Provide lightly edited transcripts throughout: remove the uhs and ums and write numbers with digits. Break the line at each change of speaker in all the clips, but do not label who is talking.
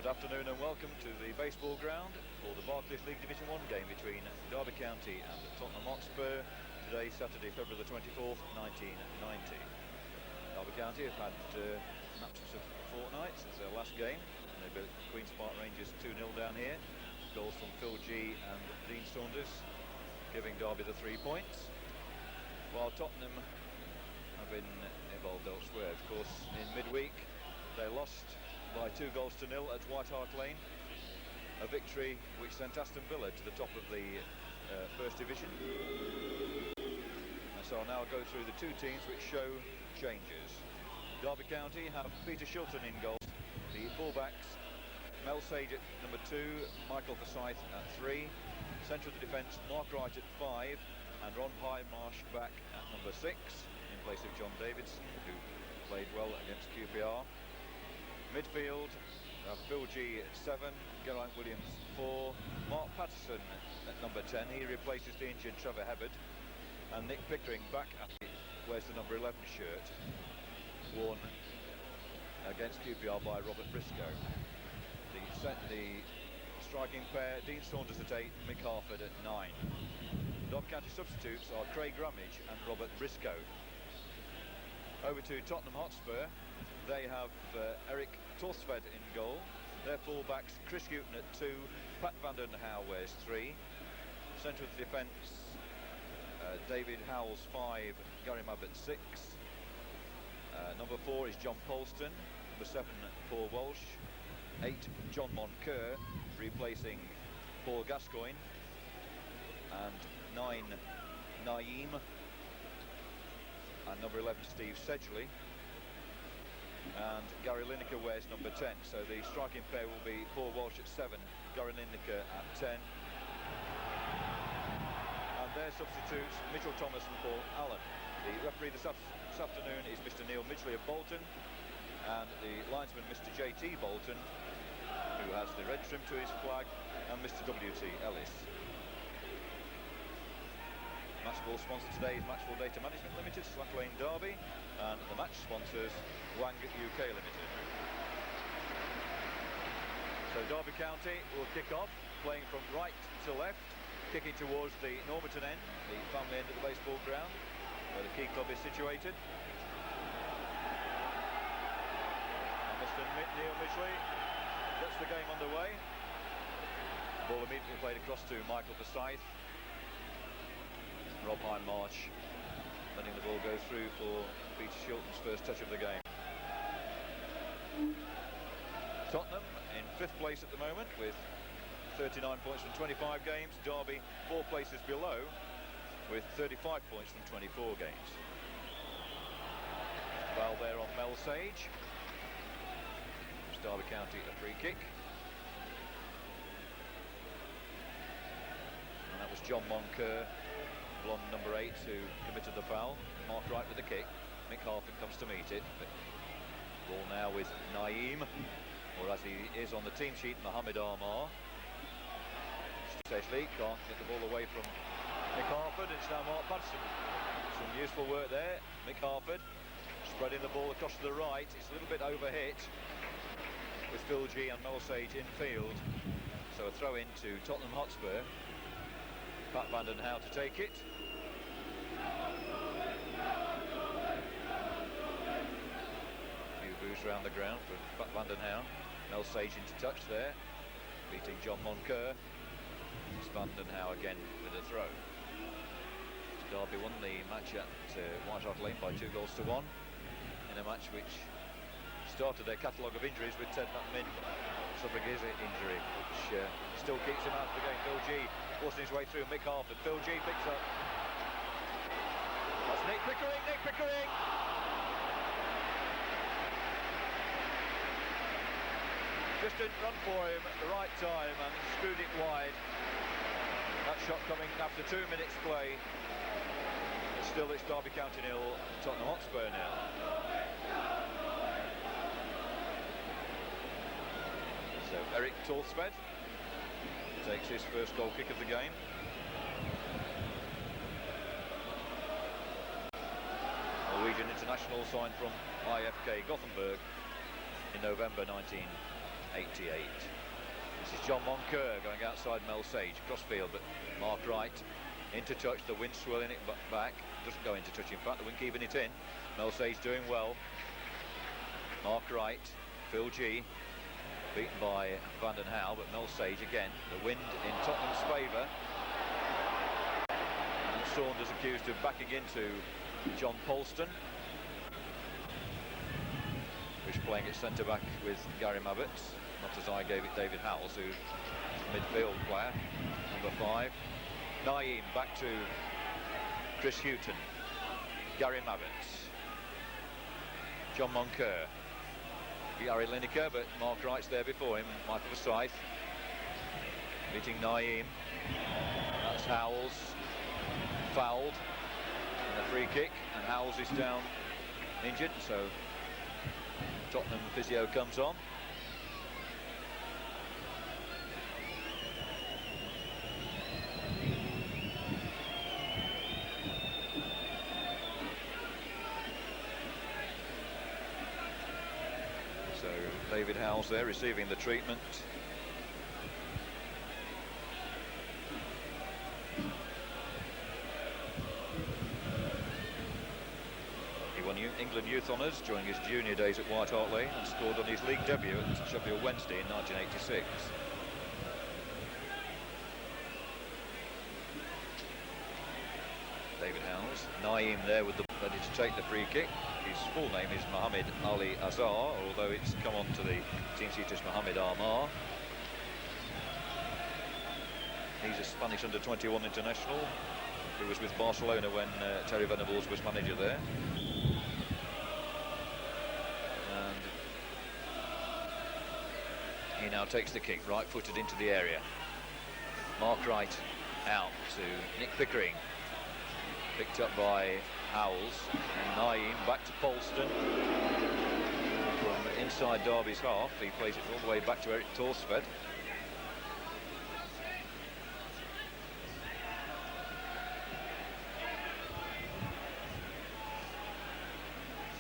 afternoon and welcome to the baseball ground for the Barclays League Division 1 game between Derby County and Tottenham Hotspur. Today, Saturday, February the 24th, 1990. Derby County have had an absence of a fortnight since their last game. They beat Queen's Park Rangers 2-0 down here. Goals from Phil G and Dean Saunders, giving Derby the 3 points. While Tottenham have been involved elsewhere. Of course, in midweek, they lost by 2 goals to 0 at White Hart Lane, a victory which sent Aston Villa to the top of the First Division. And so I'll now go through the 2 teams which show changes. Derby County have Peter Shilton in goal, the fullbacks Mel Sage at number 2, Michael Forsyth at 3, centre of the defence Mark Wright at 5, and Ron Highmarsh back at number 6 in place of John Davidson, who played well against QPR. Midfield, Phil G at 7, Geraint Williams 4, Mark Patterson at number 10, he replaces the injured Trevor Hebbard, and Nick Pickering back at it, wears the number 11 shirt, worn against QPR by Robert Briscoe. The striking pair, Dean Saunders at 8, Mick Harford at 9. Derby County substitutes are Craig Ramage and Robert Briscoe. Over to Tottenham Hotspur. They have Eric Thorstvedt in goal. Their fullbacks Chris Hughton at 2, Pat van den Hauwe wears 3. Centre of the defence David Howells 5, Gary Mabbutt 6. Number 4 is John Polston. Number 7 Paul Walsh. 8 John Moncur, replacing Paul Gascoigne. And 9 Nayim. And number 11 Steve Sedgley. And Gary Lineker wears number 10, so the striking pair will be Paul Walsh at 7, Gary Lineker at 10. And their substitutes, Mitchell Thomas and Paul Allen. The referee this afternoon is Mr Neil Midgley of Bolton, and the linesman Mr JT Bolton, who has the red trim to his flag, and Mr WT Ellis. Matchball sponsor today is Matchball Data Management Limited, Slack Lane Derby, and the match sponsors Wang UK Limited. So Derby County will kick off, playing from right to left, kicking towards the Normanton end, the family end of the baseball ground, where the key club is situated. And Mr Neil Midgley gets the game underway. Ball immediately played across to Michael Forsyth. Rob Highmarsh letting the ball go through for Peter Shilton's first touch of the game. Tottenham in 5th place at the moment with 39 points from 25 games. Derby 4 places below with 35 points from 24 games. Foul there on Mel Sage. Derby County a free kick. And that was John Moncur, blonde number 8, who committed the foul. Mark Wright with the kick. Mick Harford comes to meet it. But ball now with Nayim, or as he is on the team sheet, Mohamed Armar. Sedgley can't get the ball away from Mick Harford. It's now Mark Patterson. Some useful work there. Mick Harford spreading the ball across to the right. It's a little bit overhit with Phil G and Mel Sage in field. So a throw in to Tottenham Hotspur. Pat van den Hauwe to take it. A few boos around the ground for Pat van den Hauwe. Mel Sage into touch there, beating John Moncur. It's van den Hauwe again with a throw. Derby won the match at White Hart Lane by 2 goals to 1 in a match which started their catalogue of injuries with Ted McMinn suffering his injury, which still keeps him out of the game. Phil G forcing his way through. Mick Harford. Phil G picks up. That's Nick Pickering. Nick Pickering. Just didn't run for him at the right time and screwed it wide. That shot coming after 2 minutes play. But still, it's Derby County 0, Tottenham Hotspur now. So Eric Thorstvedt takes his first goal kick of the game. Norwegian international signed from IFK Gothenburg in November 19 88. This is John Moncur going outside Mel Sage, cross field, but Mark Wright into touch, the wind swirling it back, doesn't go into touch, in fact the wind keeping it in. Mel Sage doing well. Mark Wright, Phil G, beaten by Van Den Hauwe, but Mel Sage again, the wind in Tottenham's favour. And Saunders accused of backing into John Polston, who's playing at centre-back with Gary Mabbutt, not as I gave it David Howells, who's a midfield player, number 5. Nayim back to Chris Hughton, Gary Mabbutt, John Moncur, Gary Lineker, but Mark Wright's there before him. Michael Forsyth meeting Nayim. That's Howells, fouled, and a free kick, and Howells is down injured, so Tottenham physio comes on. So David Howells there receiving the treatment. He won England Youth Honours during his junior days at White Hart Lane and scored on his league debut at Sheffield Wednesday in 1986. David Howells, Nayim there with the ready to take the free kick. His full name is Mohamed Ali Azhar, although it's come on to the team sheet as Mohamed Amar. He's a Spanish under-21 international who was with Barcelona when Terry Venables was manager there. And he now takes the kick, right-footed into the area. Mark Wright out to Nick Pickering. Picked up by Howells, and Nayim back to Polston. From inside Derby's half, he plays it all the way back to Eric Thorstvedt.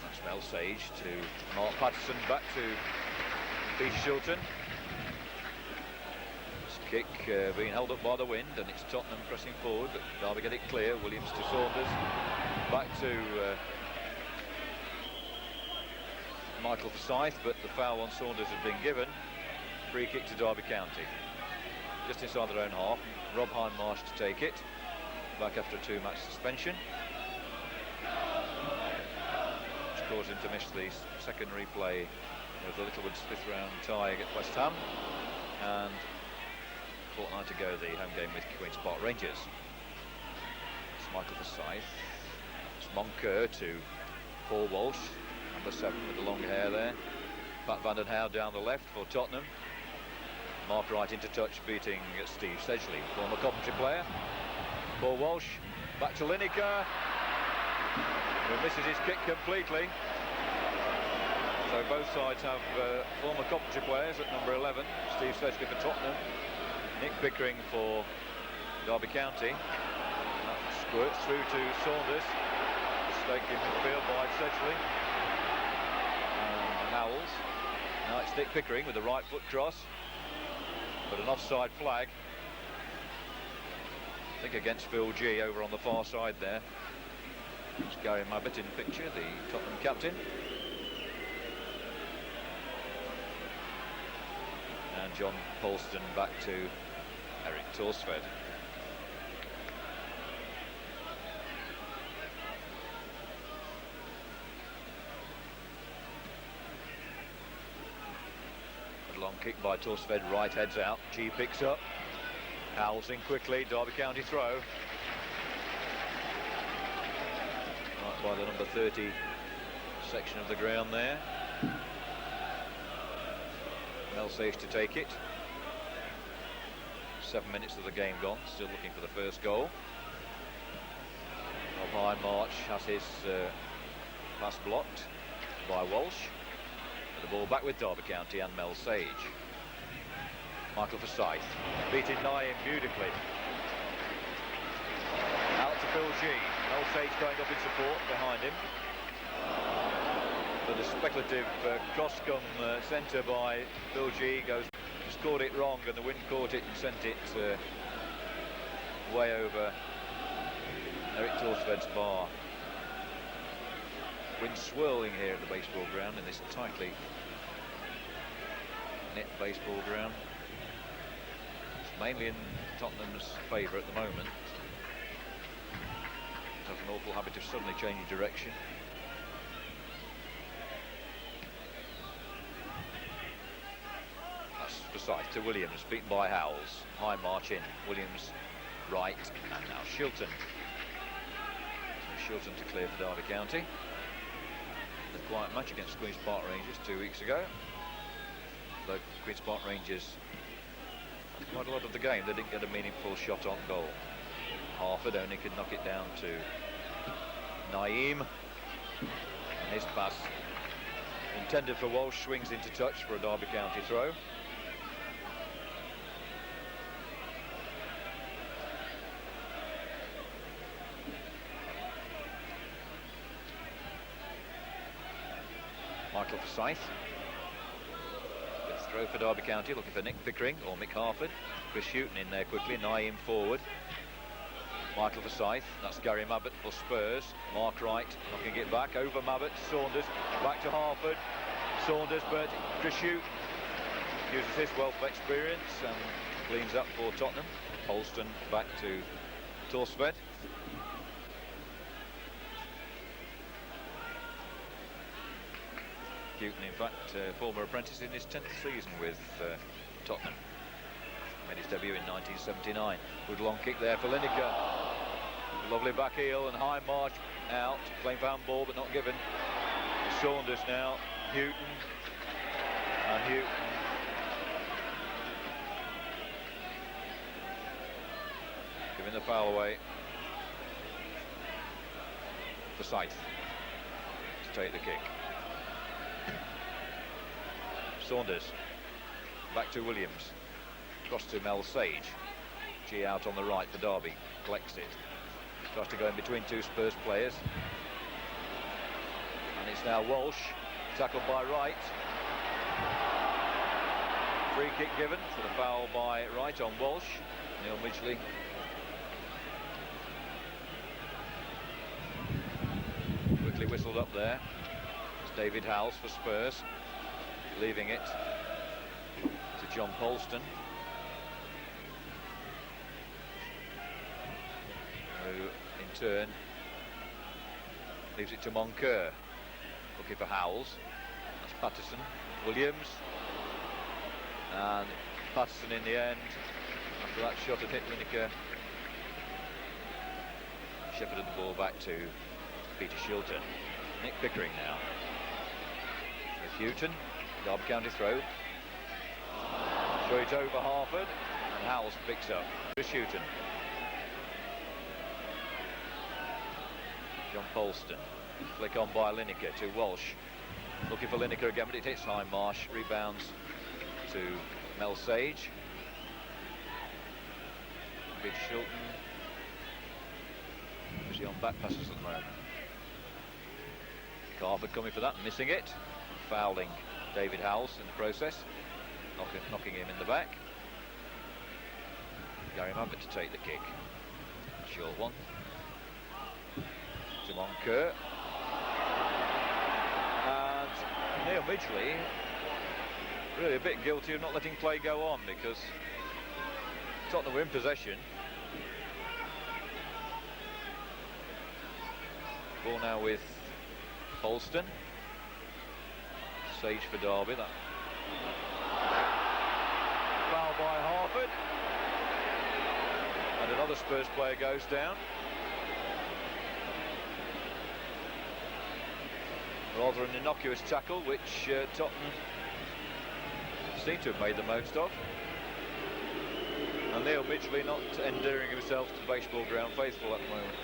That's Mel Sage to Mark Patterson, back to Peter Shilton. Kick being held up by the wind, and it's Tottenham pressing forward, but Derby get it clear. Williams to Saunders, back to Michael Forsyth, but the foul on Saunders has been given. Free kick to Derby County, just inside their own half. Rob Hindmarsh to take it, back after a 2-match suspension, which caused him to miss the second replay of the Littlewood's 5th round tie against West Ham, and fortnight ago the home game with Queen's Park Rangers. It's Michael Forsyth. It's Moncur to Paul Walsh, number 7 with the long hair there. Pat Van Den Hauwe down the left for Tottenham. Mark Wright into touch, beating Steve Sedgley, former Coventry player. Paul Walsh back to Lineker, who misses his kick completely. So both sides have former Coventry players at number 11. Steve Sedgley for Tottenham, Nick Pickering for Derby County. That squirts through to Saunders. Mistake in midfield by Sedgley and Howells. Now it's Nick Pickering with the right foot cross, but an offside flag, I think against Phil G over on the far side there. It's Gary Mabbutt in the picture, the Tottenham captain. And John Polston back to Eric Thorstvedt. A long kick by Thorstvedt, right heads out. G picks up. Howells in quickly, Derby County throw. Right by the number 30 section of the ground there. Mel Sage to take it. 7 minutes of the game gone, still looking for the first goal. Rob Hindmarsh has his pass blocked by Walsh. The ball back with Derby County and Mel Sage. Michael Forsyth beating Nayim beautifully. Out to Phil G. Mel Sage going up in support behind him. But a speculative cross-come centre by Bill G goes, scored it wrong, and the wind caught it and sent it way over Eric Thorstvedt's bar. Wind swirling here at the baseball ground in this tightly knit baseball ground. It's mainly in Tottenham's favour at the moment. It has an awful habit of suddenly changing direction. That's Forsyth to Williams, beaten by Howells. High march in. Williams right, and now Hughton. So Hughton to clear for Derby County. The quiet match against Queen's Park Rangers 2 weeks ago. Though Queen's Park Rangers had quite a lot of the game, they didn't get a meaningful shot on goal. Harford only could knock it down to Nayim. And his pass, intended for Walsh, swings into touch for a Derby County throw. Michael Forsyth. Good throw for Derby County, looking for Nick Pickering or Mick Harford. Chris Hughton in there quickly, Nayim forward. Michael Forsyth, that's Gary Mabbutt for Spurs. Mark Wright, knocking it back, over Mabbutt, Saunders, back to Harford. Saunders, but Chris Hughton uses his wealth of experience and cleans up for Tottenham. Polston back to Thorstvedt. Hughton, in fact, former apprentice in his 10th season with Tottenham. Made his debut in 1979. Good long kick there for Lineker. Lovely back heel and high march out. Playing for handball, but not given. Saunders now. Hughton. And Hughton. Giving the foul away. Forsyth to take the kick. Saunders back to Williams, cross to Mel Sage. G out on the right for Derby, collects it, tries to go in between two Spurs players, and it's now Walsh, tackled by Wright. Free kick given for the foul by Wright on Walsh. Neil Midgley quickly whistled up there. It's David Howells for Spurs, leaving it to John Polston, who in turn leaves it to Moncur, looking for Howells. That's Patterson, Williams, and Patterson in the end, after that shot had hit Lineker, shepherded the ball back to Peter Shilton. Nick Pickering now with Hughton. Derby County throw. Throw it over Harford, and Howells picks up. Chris Hughton. John Polston. Flick on by Lineker to Walsh. Looking for Lineker again, but it hits High Marsh. Rebounds to Mel Sage. Big Shilton. Is he on back passes at the moment? Harford coming for that, missing it. Fouling David Howells in the process, knocking him in the back. Gary Mabbutt to take the kick. Short one. To Moncur. And Neil Midgley really a bit guilty of not letting play go on, because Tottenham were in possession. Ball now with Polston. Sage for Derby. That foul by Harford, and another Spurs player goes down. Rather an innocuous tackle, which Tottenham seem to have made the most of. And Neil Midgley not endearing himself to baseball ground faithful at the moment.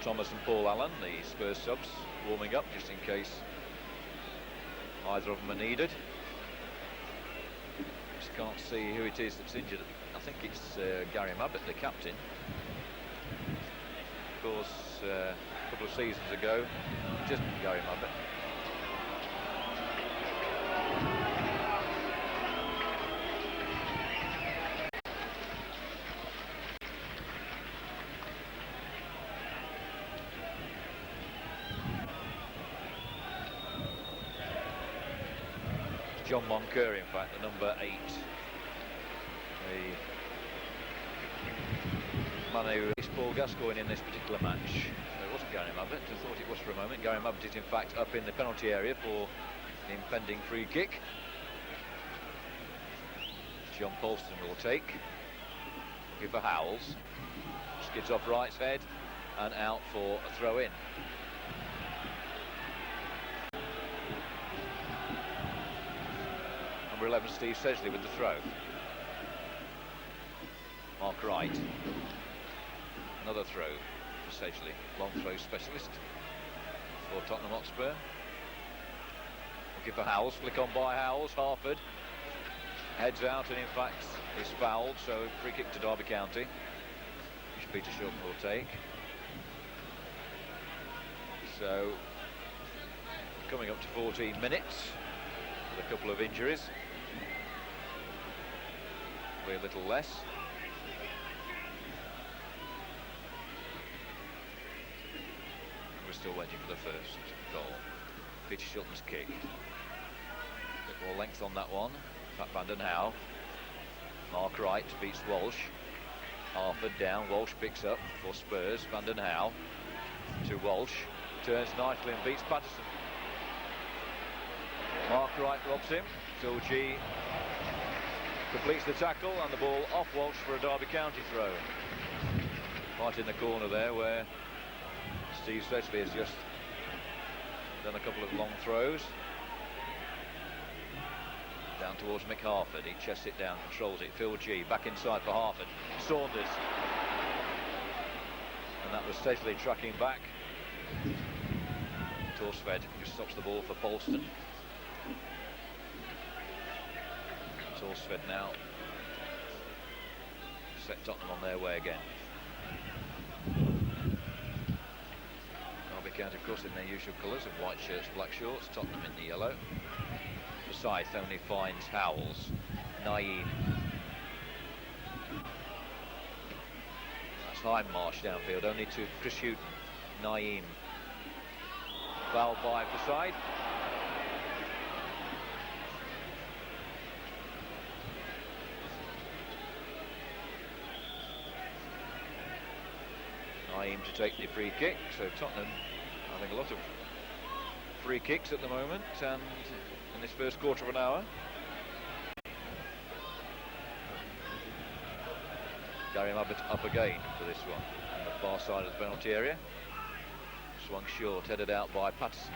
Thomas and Paul Allen, the Spurs subs, warming up just in case either of them are needed. Just can't see who it is that's injured I think it's Gary Mabbutt, the captain. Of course, a couple of seasons ago, just Gary Mabbutt. John Moncur, in fact, the number 8. The man who is Paul Gascoigne in this particular match. So it wasn't Gary Mabbutt, I thought it was for a moment. Gary Mabbutt is in fact up in the penalty area for the impending free kick. John Polston will take. Give for Howells. Skids off Wright's head and out for a throw in. Number 11, Steve Sedgley with the throw. Mark Wright. Another throw for Sedgley. Long throw specialist for Tottenham Hotspur. Looking for Howells. Flick on by Howells. Harford heads out and in fact is fouled. So free kick to Derby County, which Peter Shilton will take. So coming up to 14 minutes with a couple of injuries. A little less. We're still waiting for the first goal. Peter Shilton's kick. A bit more length on that one. Pat van den Hauwe. Mark Wright beats Walsh. Harford down. Walsh picks up for Spurs. Van den Hauwe to Walsh. Turns nicely and beats Patterson. Mark Wright robs him. Phil G completes the tackle and the ball off Walsh for a Derby County throw. Right in the corner there where Steve Sedgley has just done a couple of long throws. Down towards Mick Harford, he chests it down, controls it. Phil G back inside for Harford. Saunders. And that was Sedgley tracking back. Thorstvedt just stops the ball for Polston. Thorstvedt now set Tottenham on their way again. Derby County, of course, in their usual colours of white shirts, black shorts. Tottenham in the yellow. Forsyth only finds Howells. Nayim. That's Hindmarsh downfield, only to Chris Hughton. Nayim. Fouled by Forsyth. Nayim to take the free kick, so Tottenham having a lot of free kicks at the moment, and in this first quarter of an hour. Gary Mabbutt up again for this one, on the far side of the penalty area. Swung short, headed out by Patterson.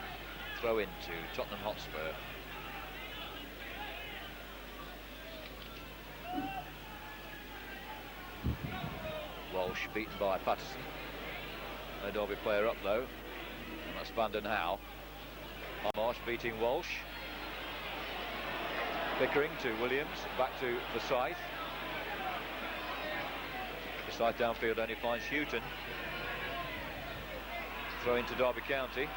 Throw into Tottenham Hotspur. Walsh beaten by Patterson. No Derby player up though, and that's Van den Hauwe. Marsh beating Walsh. Pickering to Williams, back to Forsyth. Forsyth downfield only finds Hughton. Throw into Derby County.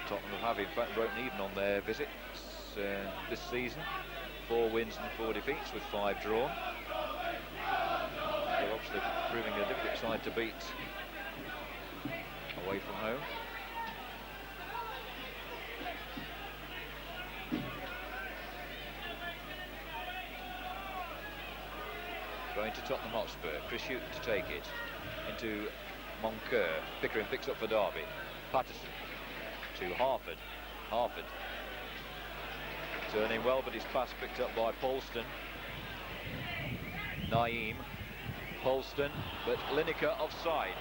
Tottenham have in fact broken even on their visits this season. 4 wins and 4 defeats with 5 drawn. They're obviously proving a difficult side to beat away from home. Going to Tottenham Hotspur. Chris Hughton to take it into Moncur. Pickering picks up for Derby. Patterson to Harford. Harford turning well, but his pass picked up by Polston. Nayim. Polston, but Lineker offside.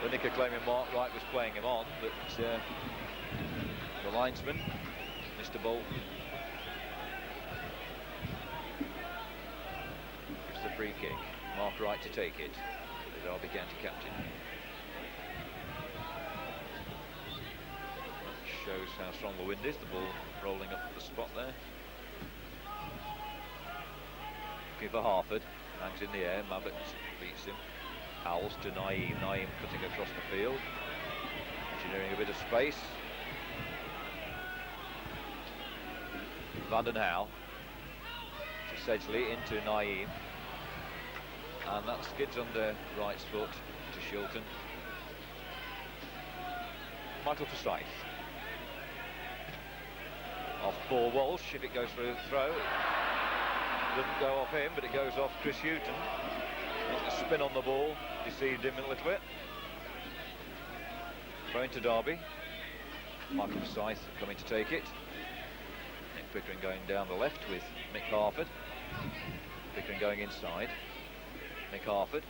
Lineker claiming Mark Wright was playing him on, but the linesman, Mr. Bolton, gives the free kick. Mark Wright to take it. The Derby County captain. how strong the wind is. The ball rolling up the spot there. Looking for Harford. Hangs in the air. Mabbutt beats him. Howells to Nayim. Nayim cutting across the field. Engineering a bit of space. Den Hauwe to Sedgley into Nayim. And that skids under Wright's foot to Hughton. Michael Forsyth. Off ball Walsh, if it goes for a throw. Doesn't go off him, but it goes off Chris Hughton. A spin on the ball, deceived him a little bit. Throw into Derby. Michael Forsyth coming to take it. Nick Pickering going down the left with Mick Harford. Pickering going inside. Nick Harford.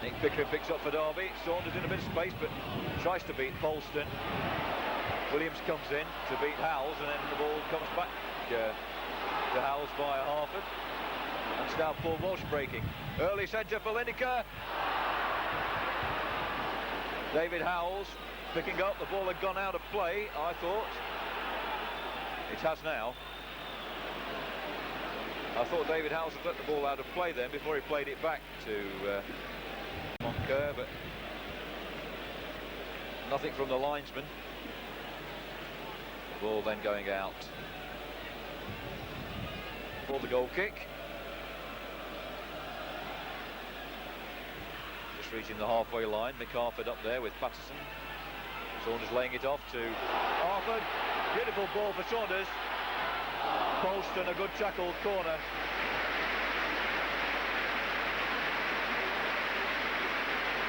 Nick Pickering picks up for Derby. Saunders in a bit of space, but tries to beat Polston. Williams comes in to beat Howells, and then the ball comes back to Howells via Harford. And it's now Paul Walsh breaking. Early centre for Lineker. David Howells picking up. The ball had gone out of play, I thought. It has now. I thought David Howells had let the ball out of play then before he played it back to Moncur, but nothing from the linesman. The ball then going out for the goal kick. Just reaching the halfway line. Mick Harford up there with Patterson. Saunders laying it off to Harford. Beautiful ball for Saunders. Polston, a good tackle, corner.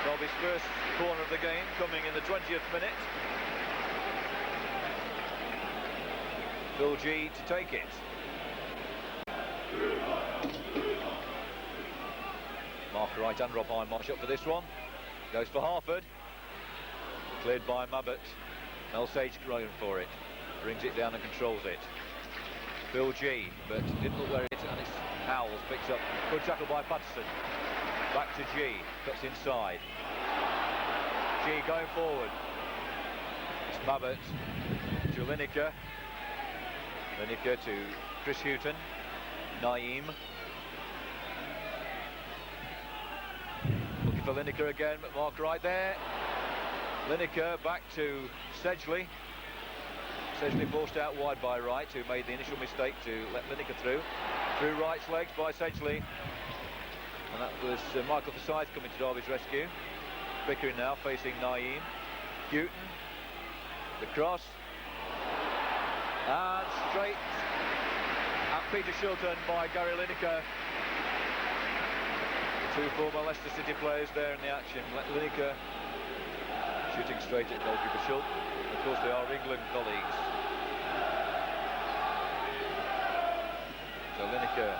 Derby's first corner of the game coming in the 20th minute. Bill G to take it. Mark Wright and Rob Hindmarsh up for this one. Goes for Harford. Cleared by Mabbutt. Mel Sage going for it. Brings it down and controls it. Bill G, but didn't look where it is, and it's Howells picks up. Good tackle by Patterson. Back to G, cuts inside. G going forward. It's Mabbutt to Lineker. Lineker to Chris Hughton. Nayim. Looking for Lineker again, but Mark Wright there. Lineker back to Sedgley. Sedgley forced out wide by Wright, who made the initial mistake to let Lineker through. Through Wright's legs by Sedgley. And that was Michael Forsyth coming to Derby's rescue. Pickering now facing Nayim. Hughton. The cross. And straight at Peter Shilton by Gary Lineker. The two former Leicester City players there in the action. Lineker shooting straight at goalkeeper Shilton. Of course, they are England colleagues. So Lineker,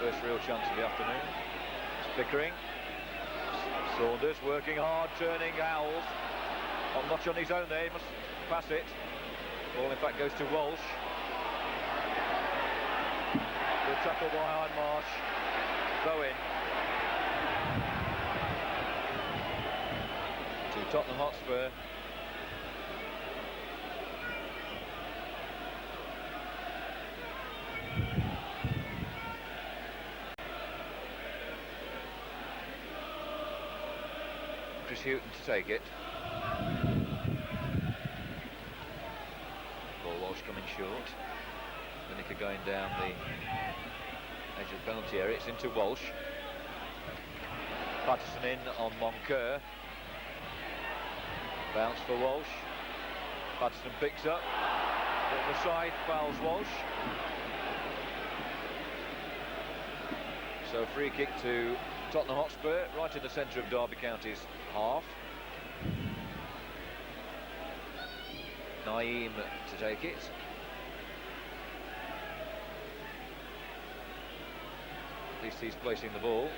first real chance of the afternoon. It's Pickering. Saunders working hard, turning Howells. Not much on his own there, he must pass it. Ball in fact goes to Walsh. Good tackle by Hindmarsh. Throw in. To Tottenham Hotspur. Chris Hughton to take it. Ball Walsh coming short. Lineker going down the edge of the penalty area. It's into Walsh. Patterson in on Moncur. Bounce for Walsh. Patterson picks up. Bit of a side, fouls Walsh. So free kick to Tottenham Hotspur, right in the centre of Derby County's half. Nayim to take it. At least he's placing the ball.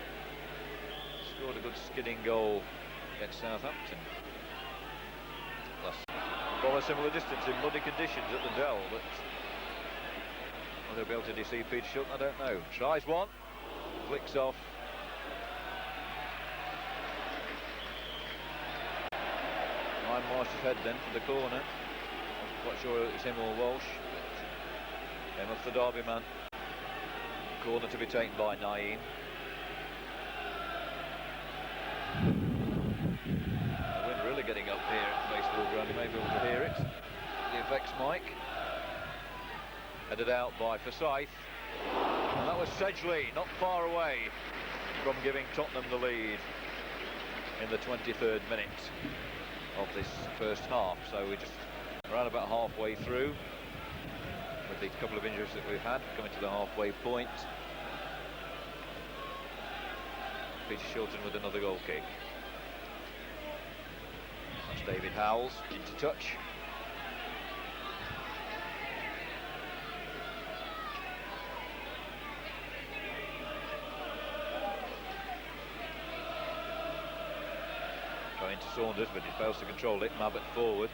Scored a good skidding goal against Southampton. From a similar distance in muddy conditions at the Dell, but will they be able to deceive Peter Shilton? I don't know. Tries one, flicks off. Marsh's head then for the corner. Wasn't quite sure it was him or Walsh, but came off the Derby man. Corner to be taken by Nayim. The wind really getting up here at the baseball ground. You may be able to hear it. The effects mic. Headed out by Forsyth. And that was Sedgley, not far away from giving Tottenham the lead in the 23rd minute of this first half. So we're just around about halfway through with the couple of injuries that we've had, coming to the halfway point. Peter Shilton with another goal kick. That's David Howells into touch. Going to Saunders, but he fails to control it. Mabbutt forward.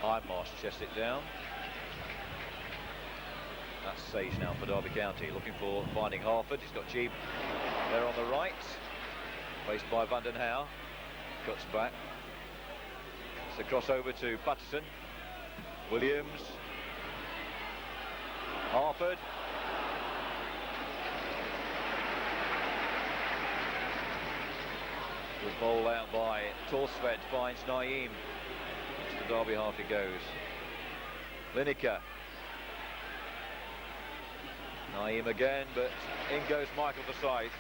Marsh chests it down. That's Sage now for Derby County, looking for finding Harford. He's got Jeep there on the right. Faced by Van Den Hauwe. Cuts back. It's a crossover to Patterson. Williams. Harford. Good ball out by Thorstvedt, finds Nayim. Into the Derby half he goes. Lineker. Nayim again, but in goes Michael Forsyth.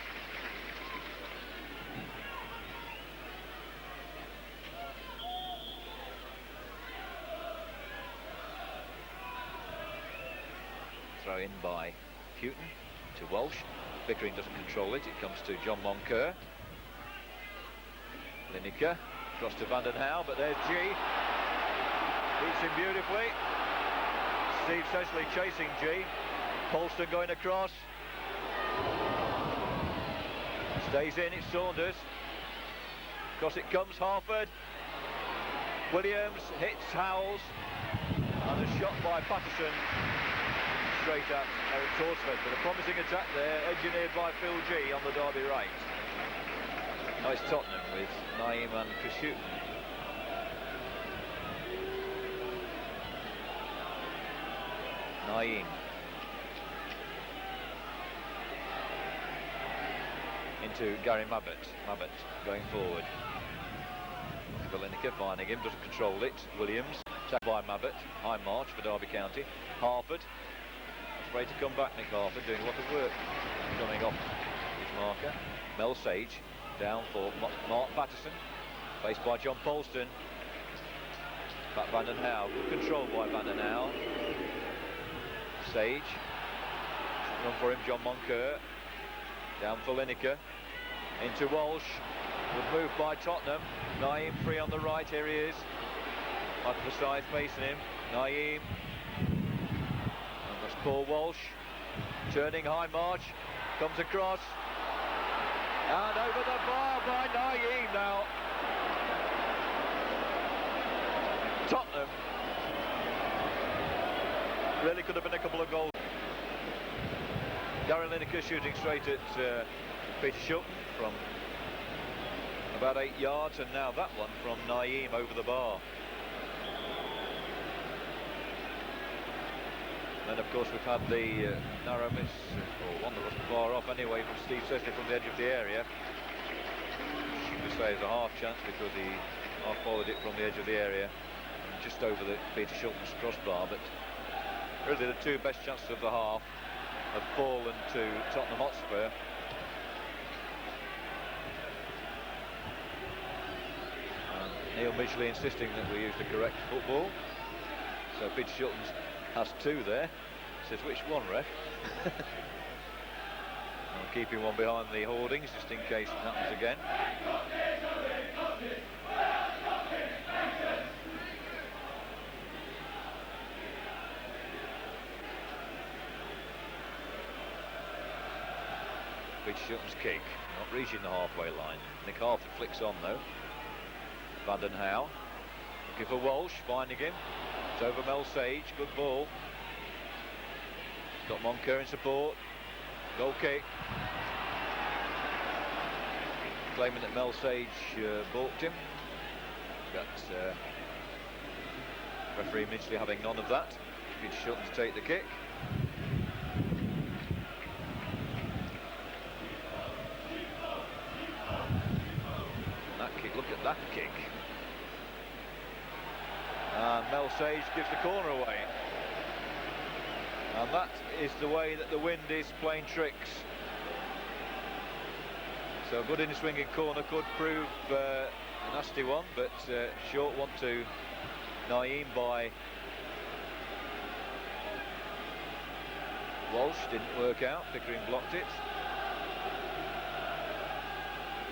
Throw in by Hughton to Walsh. Pickering doesn't control it. It comes to John Moncur. Lineker, across to Van Den Hauwe, but there's G. Beats him beautifully. Steve Sedgley chasing G. Polston going across. Stays in, it's Saunders. Across it comes, Harford. Williams hits Howells. And a shot by Patterson. Straight at Eric Thorstvedt, but a promising attack there, engineered by Phil G on the Derby right. Nice Tottenham with Nayim and Hughton. Nayim. Into Gary Mabbutt. Mabbutt going forward. Lineker finding him, doesn't control it. Williams, attacked by Mabbutt. High march for Derby County. Harford. Afraid to come back, Nick Harford, doing a lot of work. Coming off his marker. Mel Sage. Down for Mark Patterson, faced by John Polston. Back Van Den Hauwe, good control by Van Den Hauwe. Sage, run for him, John Moncur. Down for Lineker, into Walsh. Good move by Tottenham. Nayim free on the right, here he is. Michael Forsyth facing him. Nayim. And that's Paul Walsh. Turning high march, comes across. And over the bar by Nayim now. Tottenham really could have been a couple of goals. Gary Lineker shooting straight at Peter Shilton from about 8 yards, and now that one from Nayim over the bar. Then of course we've had the narrow miss, or one that wasn't far off anyway, from Steve Sedgley from the edge of the area. You could say it's a half chance because he half followed it from the edge of the area and just over the Peter Shilton's crossbar, but really the two best chances of the half have fallen to Tottenham Hotspur. And Neil Midgley insisting that we use the correct football. So Peter Shilton has two there. Says, which one, ref? I'm keeping one behind the hoardings just in case it happens again. Peter Shilton's kick, not reaching the halfway line. Nick Harford flicks on though. Van Den Hauwe looking for Walsh, finding him. It's over Mel Sage, good ball. Got Moncur in support. Goal kick. Claiming that Mel Sage balked him. But Referee Midgley having none of that. Peter Shilton to take the kick. That kick, look at that kick. And Mel Sage gives the corner away. And that is the way that the wind is playing tricks. So a good in-swinging corner could prove a nasty one, but short one to Nayim by Walsh, didn't work out. Pickering blocked it.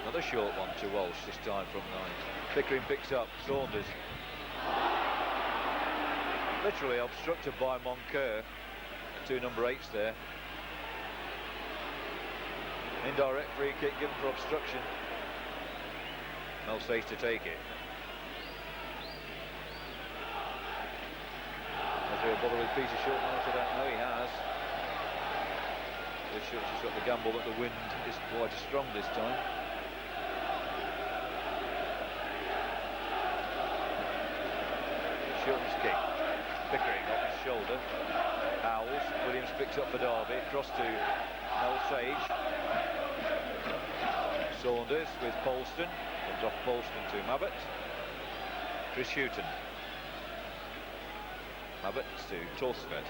Another short one to Walsh, this time from 9. Pickering picks up Saunders. Literally obstructed by Moncur. 2 number 8s there. Indirect free kick given for obstruction. Mel Sage to take it. Has he a bother with Peter Shilton? I don't know, he has. Shilton's got the gamble that the wind isn't quite as strong this time. Shilton's kick. Pickering off his shoulder. Howells. Williams picks up for Derby. Cross to Mel Sage. Saunders with Polston. Comes off Polston to Mabbutt. Chris Hughton. Mabbutt to Thorstvedt.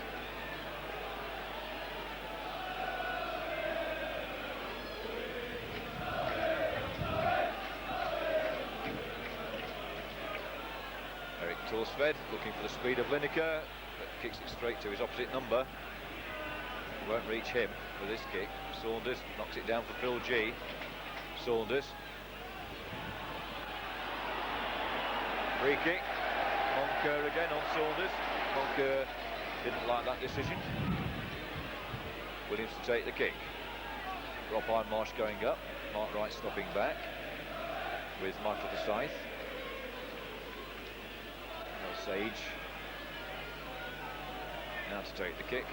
Thorstvedt looking for the speed of Lineker, but kicks it straight to his opposite number. Won't reach him with this kick. Saunders knocks it down for Phil G. Saunders. Free kick. Moncur again on Saunders. Moncur didn't like that decision. Williams to take the kick. Rob Hindmarsh going up. Mark Wright stopping back with Michael Forsyth. Sage now to take the kick.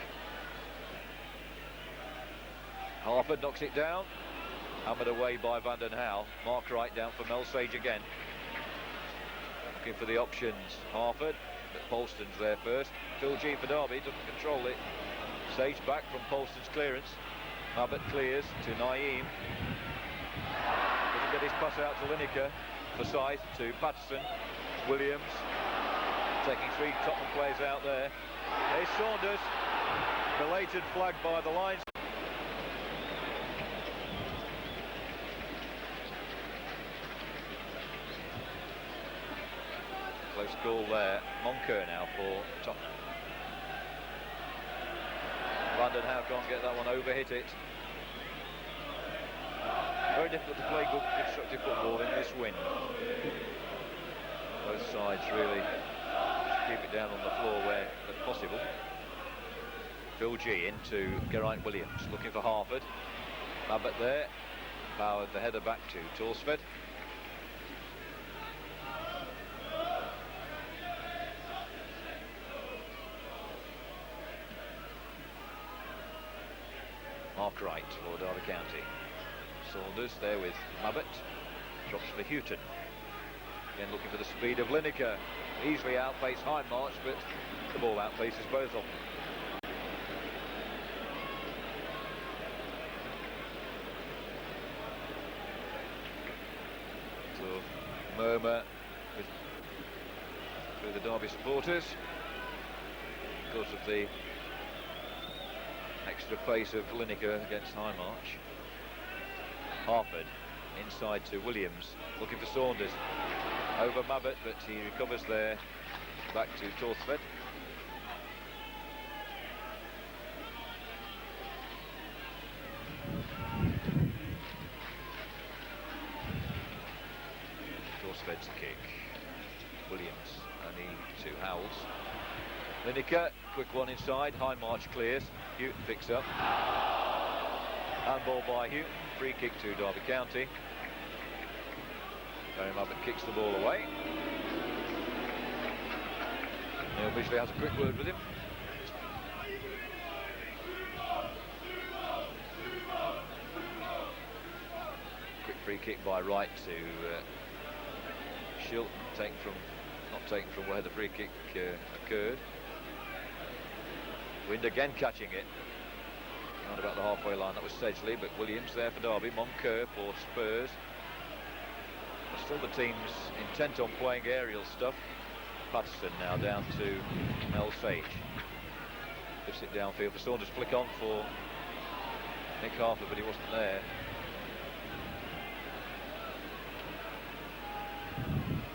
Harford knocks it down. Hammered away by Den Hauwe. Mark Wright down for Mel Sage again. Looking for the options. Harford, but Polston's there first. Phil G for Derby, doesn't control it. Sage back from Polston's clearance. Mabbutt clears to Nayim. Doesn't get his pass out to Lineker. Forsyth to Patterson. Williams. Taking 3 Tottenham players out there. There's Saunders. Belated flag by the lines. Close call there. Moncur now for Tottenham. Den Hauwe can't get that one over, hit it. Very difficult to play good constructive football in this wind. Both sides really keep it down on the floor where possible. Phil G into Geraint Williams, looking for Harford. Mabbutt there, powered the header back to Thorstvedt. Mark Wright for Derby County. Saunders there with Mabbutt, drops for Hughton. Again looking for the speed of Lineker. Easily outpaces Hindmarsh, but the ball outpaces both of them. So murmur through the Derby supporters because of the extra pace of Lineker against Hindmarsh. Harford inside to Williams, looking for Saunders. Over Mabbutt, but he recovers there. Back to Thorstvedt. Thorstvedt's kick. Williams and he to Howells. Lineker, quick one inside. Hindmarsh clears. Hughton picks up. Handball by Hughton. Free kick to Derby County. Gary Mabbutt kicks the ball away. Neil Midgley has a quick word with him. Quick free kick by Wright to Shilton, taken from not taken from where the free kick occurred. Wind again catching it. Around about the halfway line, that was Sedgley, but Williams there for Derby. Moncur for Spurs. But still the team's intent on playing aerial stuff. Patterson now down to Mel Sage. Lifts it downfield for Saunders. Flick on for Nick Harper, but he wasn't there.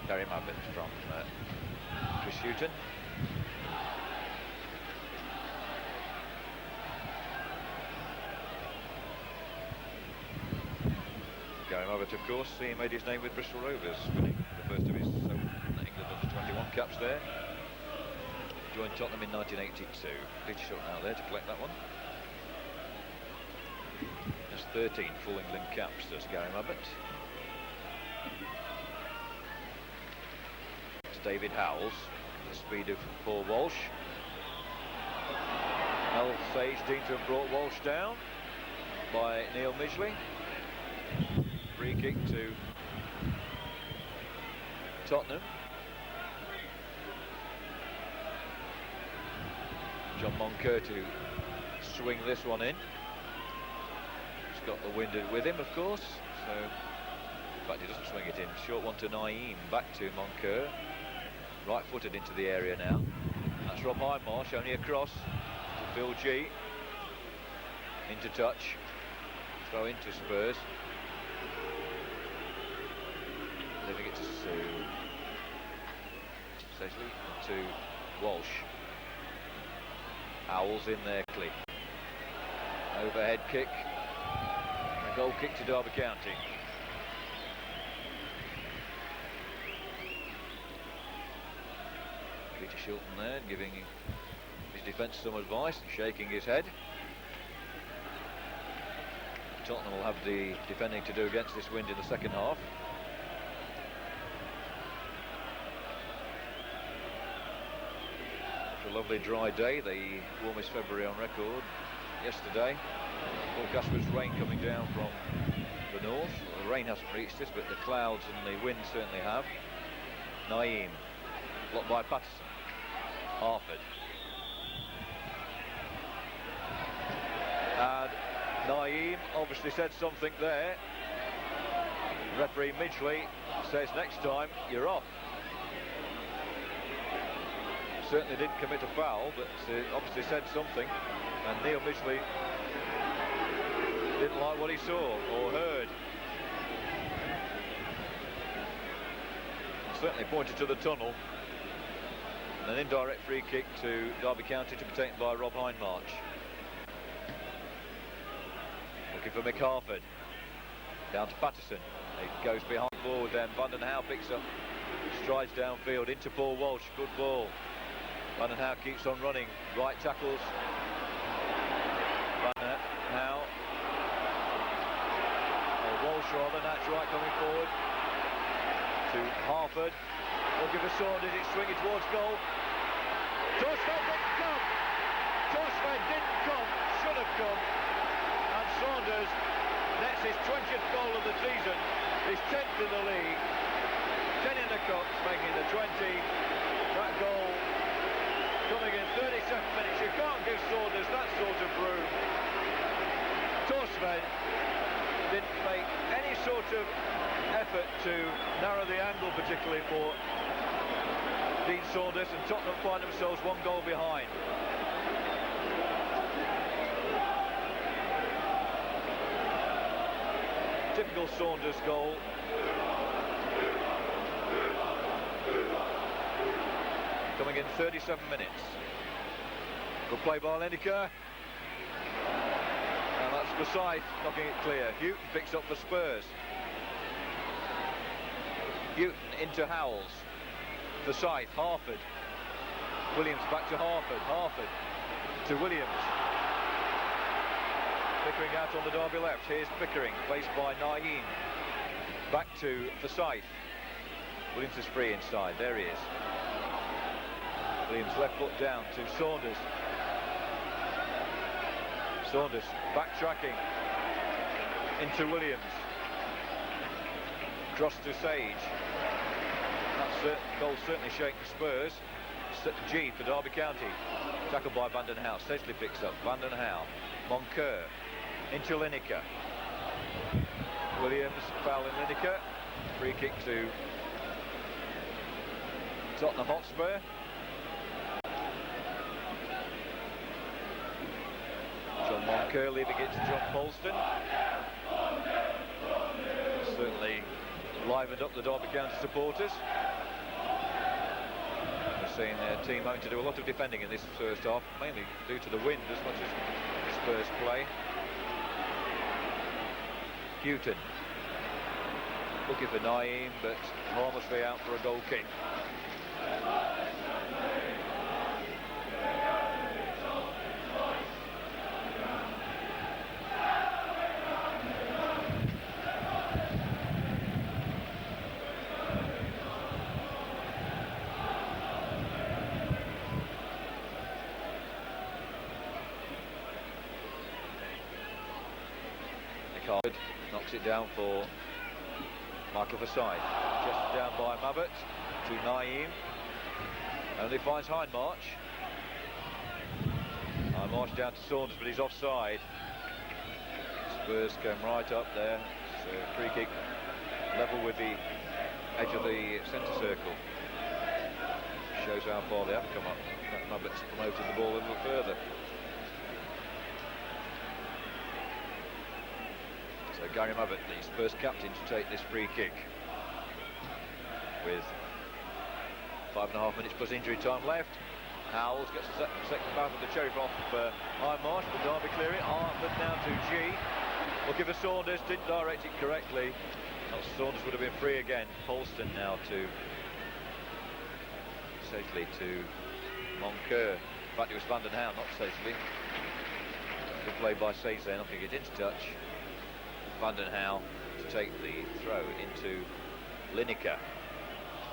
Gary Mabbutt from Chris Hughton. Gary Mabbutt, of course, he made his name with Bristol Rovers, winning the first of his England under-21 caps there. Joined Tottenham in 1982. Peter Shilton out there to collect that one. That's 13 full England caps, does Gary Mabbutt. It's David Howells, the speed of Paul Walsh. Mel Sage deemed to have brought Walsh down by Neil Midgley. Free kick to Tottenham. John Moncur to swing this one in. He's got the wind with him, of course, so in fact he doesn't swing it in. Short one to Nayim, back to Moncur, right footed into the area now. That's Rob Hindmarsh, only across to Phil G. Into touch, throw into Spurs. Leaving it to Sedgley, to Walsh. Howells in there, Clee. Overhead kick. A goal kick to Derby County. Peter Shilton there, giving his defence some advice and shaking his head. Tottenham will have the defending to do against this wind in the second half. A lovely dry day, the warmest February on record yesterday. Forecast was rain coming down from the north. Well, the rain hasn't reached us, but the clouds and the wind certainly have. Nayim, blocked by Patterson. Harford. And Nayim obviously said something there. Referee Midgley says next time you're off. Certainly didn't commit a foul, but obviously said something, and Neil Midgley didn't like what he saw or heard. Certainly pointed to the tunnel. And an indirect free kick to Derby County to be taken by Rob Hindmarsh. Looking for Mick Harford. Down to Patterson. It goes behind forward then. Den Hauwe picks up, strides downfield into Paul Walsh. Good ball. Den Hauwe keeps on running, right tackles. Den Hauwe. Walsh rather, that's right, coming forward to Harford. Looking for Saunders, it's swinging towards goal. Thorstvedt didn't come. Thorstvedt didn't come, should have come. And Saunders nets his 20th goal of the season, his 10th in the league. 10 in the cups, making the 20. That goal coming in 37 minutes. You can't give Saunders that sort of room. Thorstvedt didn't make any sort of effort to narrow the angle, particularly for Dean Saunders, and Tottenham find themselves one goal behind. Typical Saunders goal. Coming in 37 minutes. Good play by Lineker. And that's Forsyth knocking it clear. Hughton picks up for Spurs. Hughton into Howells. Forsyth, Harford. Williams back to Harford. Harford to Williams. Pickering out on the Derby left. Here's Pickering, placed by Nayim. Back to Forsyth. Williams is free inside. There he is. Williams left foot down to Saunders. Saunders backtracking into Williams. Cross to Sage. That's goal certainly shaken Spurs. G for Derby County. Tackled by Den Hauwe. Sedgley picks up. Den Hauwe. Moncur. Into Lineker. Williams fouling Lineker. Free kick to Tottenham Hotspur. John Moncur leaving it to John Polston. Certainly livened up the Derby County supporters. We're seeing their team having to do a lot of defending in this first half, mainly due to the wind as much as Spurs play. Hughton looking for Nayim, but harmlessly out for a goal kick. Knocks it down for Michael Forsyth. Just down by Mabbutt to Nayim. Only finds Hindmarch. Hindmarch down to Saunders, but he's offside. Spurs came right up there. So free kick level with the edge of the centre circle. Shows how far they have come up. Mabbutt's promoted the ball a little further. So Gary Mabbutt, the Spurs captain, to take this free kick with 5.5 minutes plus injury time left. Howells gets the second pass of the cherry off Hindmarch, but Derby clear it. Arthur now to G. Looking for Saunders, didn't direct it correctly. Saunders would have been free again. Polston now to Sedgley to Moncur. In fact, it was Den Hauwe, not Sedgley. Good play by Sage there, nothing get into touch. Den Hauwe to take the throw into Lineker.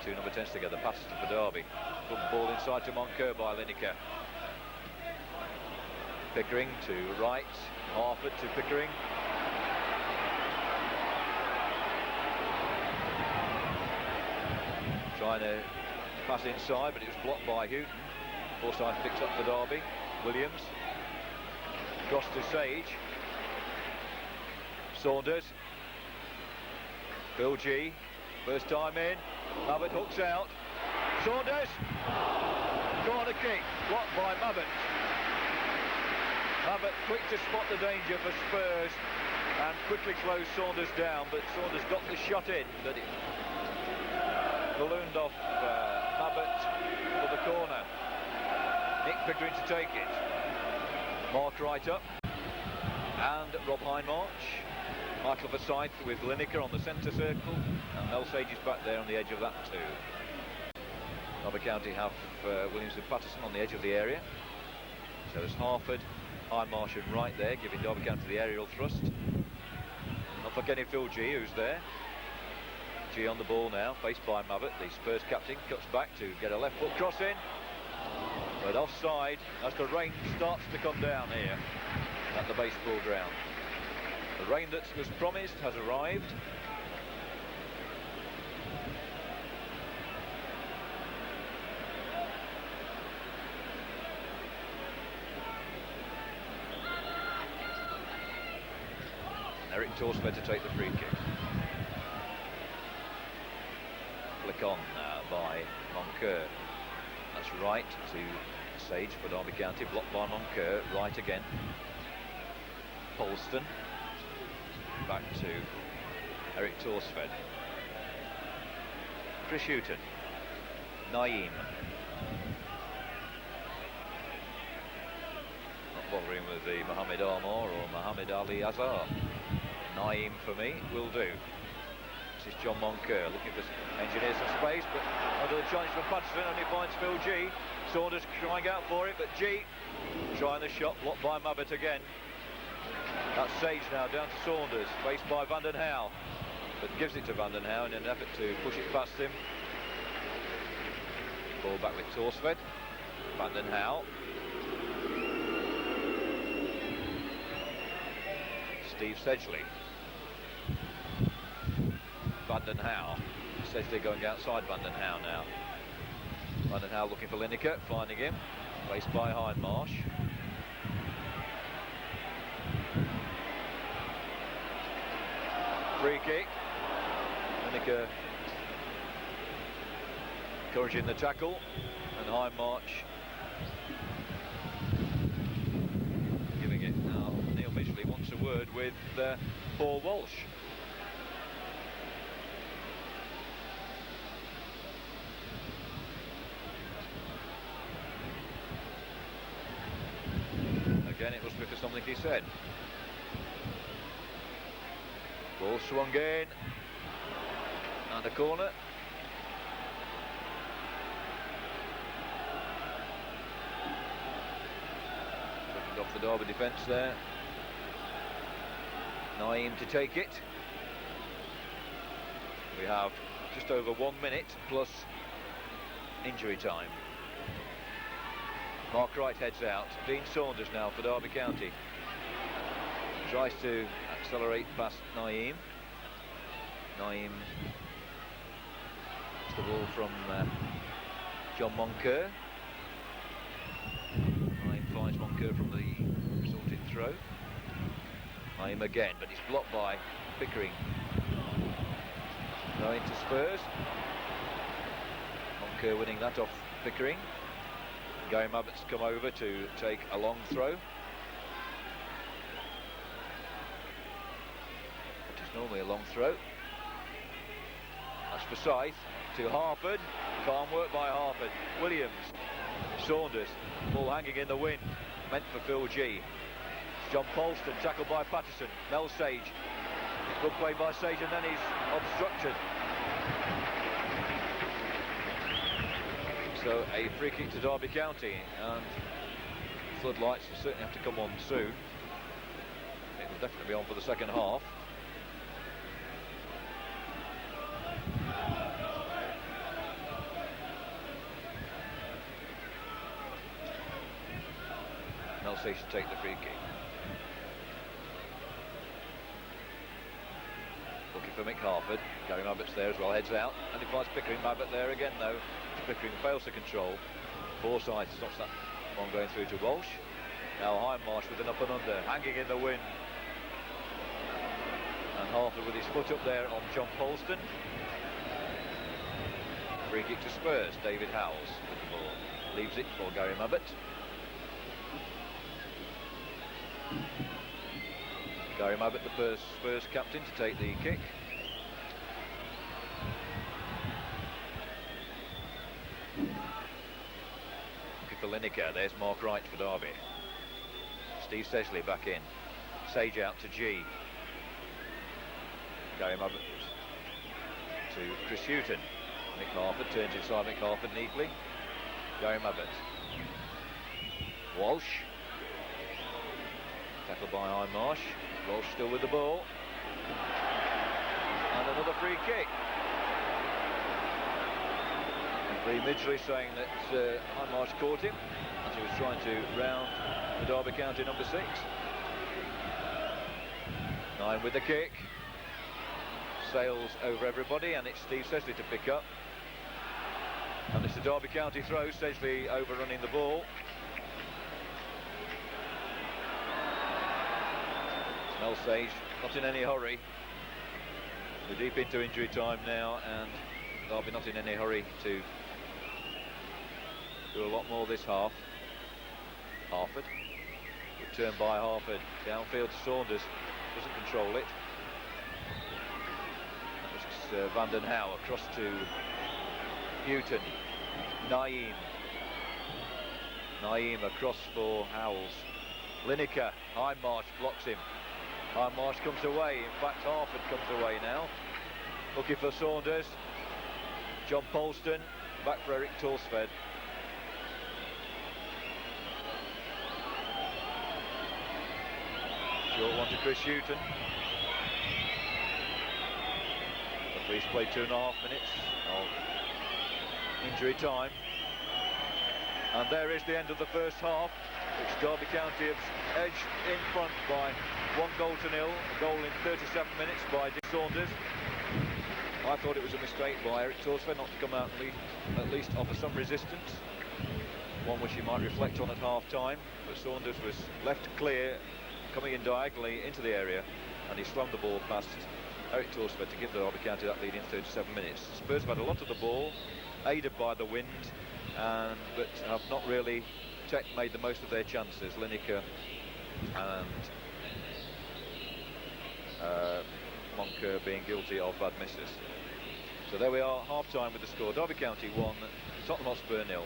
Two number 10s together, passes to Derby. Put the ball inside to Moncur by Lineker. Pickering to right, Harford to Pickering. Trying to pass inside, but it was blocked by Hughton. Forsyth picks up for Derby. Williams. Cross to Sage. Saunders. Phil G. First time in. Mabbutt hooks out. Saunders. Corner kick. Blocked by Mabbutt. Mabbutt quick to spot the danger for Spurs and quickly closed Saunders down, but Saunders got the shot in, but it ballooned off Mabbutt for the corner. Nick Pickering to take it. Mark right up. And Rob Hindmarch. Michael Forsyth with Lineker on the centre circle, and Mel Sage is back there on the edge of that too. Derby County have Williams and Patterson on the edge of the area. So there's Harford, Hindmarch and right there, giving Derby County the aerial thrust. Not forgetting Phil G, who's there. G on the ball now, faced by Mabbutt. The Spurs captain cuts back to get a left foot cross in, but offside as the rain starts to come down here at the baseball ground. The rain that was promised has arrived. Eric Thorstvedt to take the free kick. Flick on by Moncur. That's right to Sage for Derby County. Blocked by Moncur. Right again. Polston. Back to Eric Thorstvedt. Chris Hughton. Nayim. Not bothering with the Mohamed Armour or Mohamed Ali Azhar. Nayim for me will do. This is John Moncur looking for engineer some space, but under the challenge from Patterson, only finds Phil G. Saunders crying out for it, but G trying the shot, blocked by Mabbutt again. That's Sage now down to Saunders, faced by Den Hauwe, but gives it to Den Hauwe in an effort to push it past him. Ball back with Thorstvedt. Den Hauwe. Steve Sedgley. Den Hauwe. Sedgley going outside Van Den Hauwe now. Van Den Hauwe looking for Lineker, finding him. Placed by Hindmarsh. Free kick. Lineker encouraging the tackle, and Hindmarsh giving it. Now Neil Midgley wants a word with Paul Walsh. Again, it was because something he said. Ball swung in, and a corner. Looking off the Derby defence there. Nayim to take it. We have just over 1 minute plus injury time. Mark Wright heads out. Dean Saunders now for Derby County. Tries to accelerate past Nayim. Nayim gets the ball from John Moncur. Nayim finds Moncur from the resorted throw. Nayim again, but he's blocked by Pickering. Going to Spurs. Moncur winning that off Pickering. Gary Mabbutt's come over to take a long throw. It is normally a long throw. That's for Scythe to Harford. Calm work by Harford. Williams. Saunders. Ball hanging in the wind. Meant for Phil G. John Polston tackled by Patterson. Mel Sage. Good play by Sage, and then he's obstructed. So a free kick to Derby County, and floodlights will certainly have to come on soon. It will definitely be on for the second half. Melsey should take the free kick. Looking for Mick Harford. Gary Mabbutt's there as well, heads out, and he finds Pickering. Mabbutt there again though. Pickering fails to control. Forsyth stops that one going through to Walsh. Now Hindmarsh with an up and under, hanging in the wind. And Harford with his foot up there on John Polston. Free kick to Spurs. David Howells with the ball. Leaves it for Gary Mabbutt. Gary Mabbutt, the first Spurs captain, to take the kick. For Lineker, there's Mark Wright for Derby. Steve Sedgley back in. Sage out to G. Gary Mabbutt to Chris Hughton. Mick Harford turns inside Mick Harford neatly. Gary Mabbutt. Walsh. Tackled by Hindmarsh. Walsh still with the ball. And another free kick. Midgley saying that Hindmarsh caught him as he was trying to round the Derby County number 6. Nayim with the kick. Sails over everybody, and it's Steve Sedgley to pick up. And it's a Derby County throw. Sedgley overrunning the ball. Mel Sage not in any hurry. We're deep into injury time now, and Derby not in any hurry to do a lot more this half. Harford. Good turn by Harford. Downfield to Saunders. Doesn't control it. That was Van Den Hauwe across to Hughton. Nayim. Nayim across for Howells. Lineker. Hindmarsh blocks him. Hindmarsh comes away. In fact, Harford comes away now. Looking for Saunders. John Polston. Back for Eric Thorstvedt. Short one to Chris Hughton. The police played 2.5 minutes of injury time. And there is the end of the first half, which Derby County have edged in front by 1 goal to 0. A goal in 37 minutes by Dick Saunders. I thought it was a mistake by Eric Thorstvedt not to come out and at least offer some resistance, one which he might reflect on at half-time, but Saunders was left clear, coming in diagonally into the area, and he slammed the ball past Eric Thorstvedt to give the Derby County that lead in 37 minutes. Spurs have had a lot of the ball, aided by the wind, but have not really made the most of their chances. Lineker and Moncur being guilty of bad misses. So there we are, half-time with the score. Derby County 1, Tottenham Hotspur 0.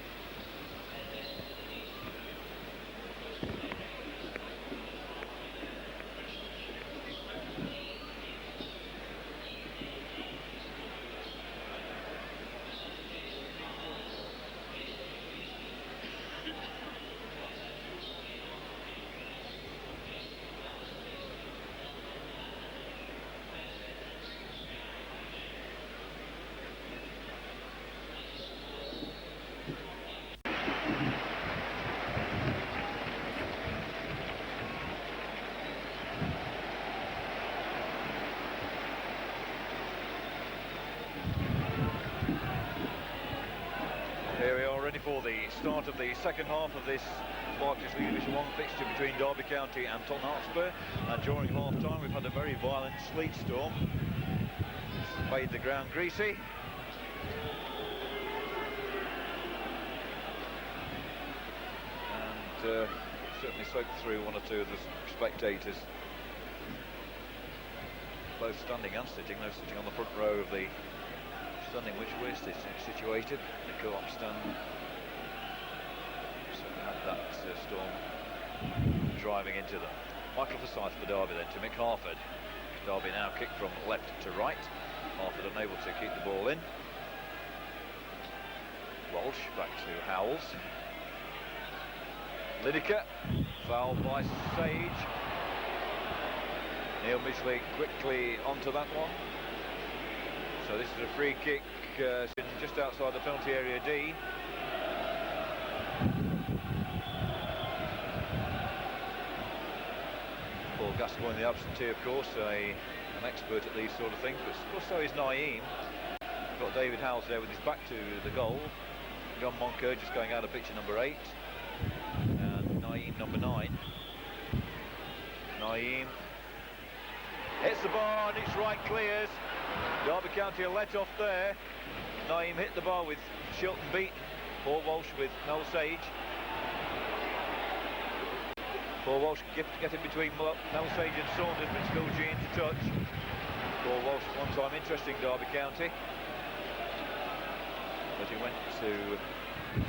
Here we are ready for the start of the second half of this Barclays League Division 1 fixture between Derby County and Tottenham Hotspur. And during half-time we've had a very violent sleet storm. It's made the ground greasy. And certainly soaked through one or two of the spectators. Both standing and sitting. Those sitting on the front row of the standing, which we're situated, the co-op stand. So we had that storm driving into them. Michael Forsyth for Derby then to Mick Harford. Derby now kicked from left to right. Harford unable to keep the ball in. Walsh back to Howells. Lineker, fouled by Sage. Neil Midgley quickly onto that one. So this is a free kick just outside the penalty area D. Paul Gascoigne, the absentee, of course, an expert at these sort of things, but of course so is Nayim. We've got David Howells there with his back to the goal. John Moncur just going out of picture number 8. And Nayim number 9. Nayim hits the bar and it's right, clears. Derby County are let off there. Nayim hit the bar with Hughton beaten. Paul Walsh with Mel Sage. Paul Walsh get in between Mel Sage and Saunders, but still G into touch. Paul Walsh one time interesting Derby County, but he went to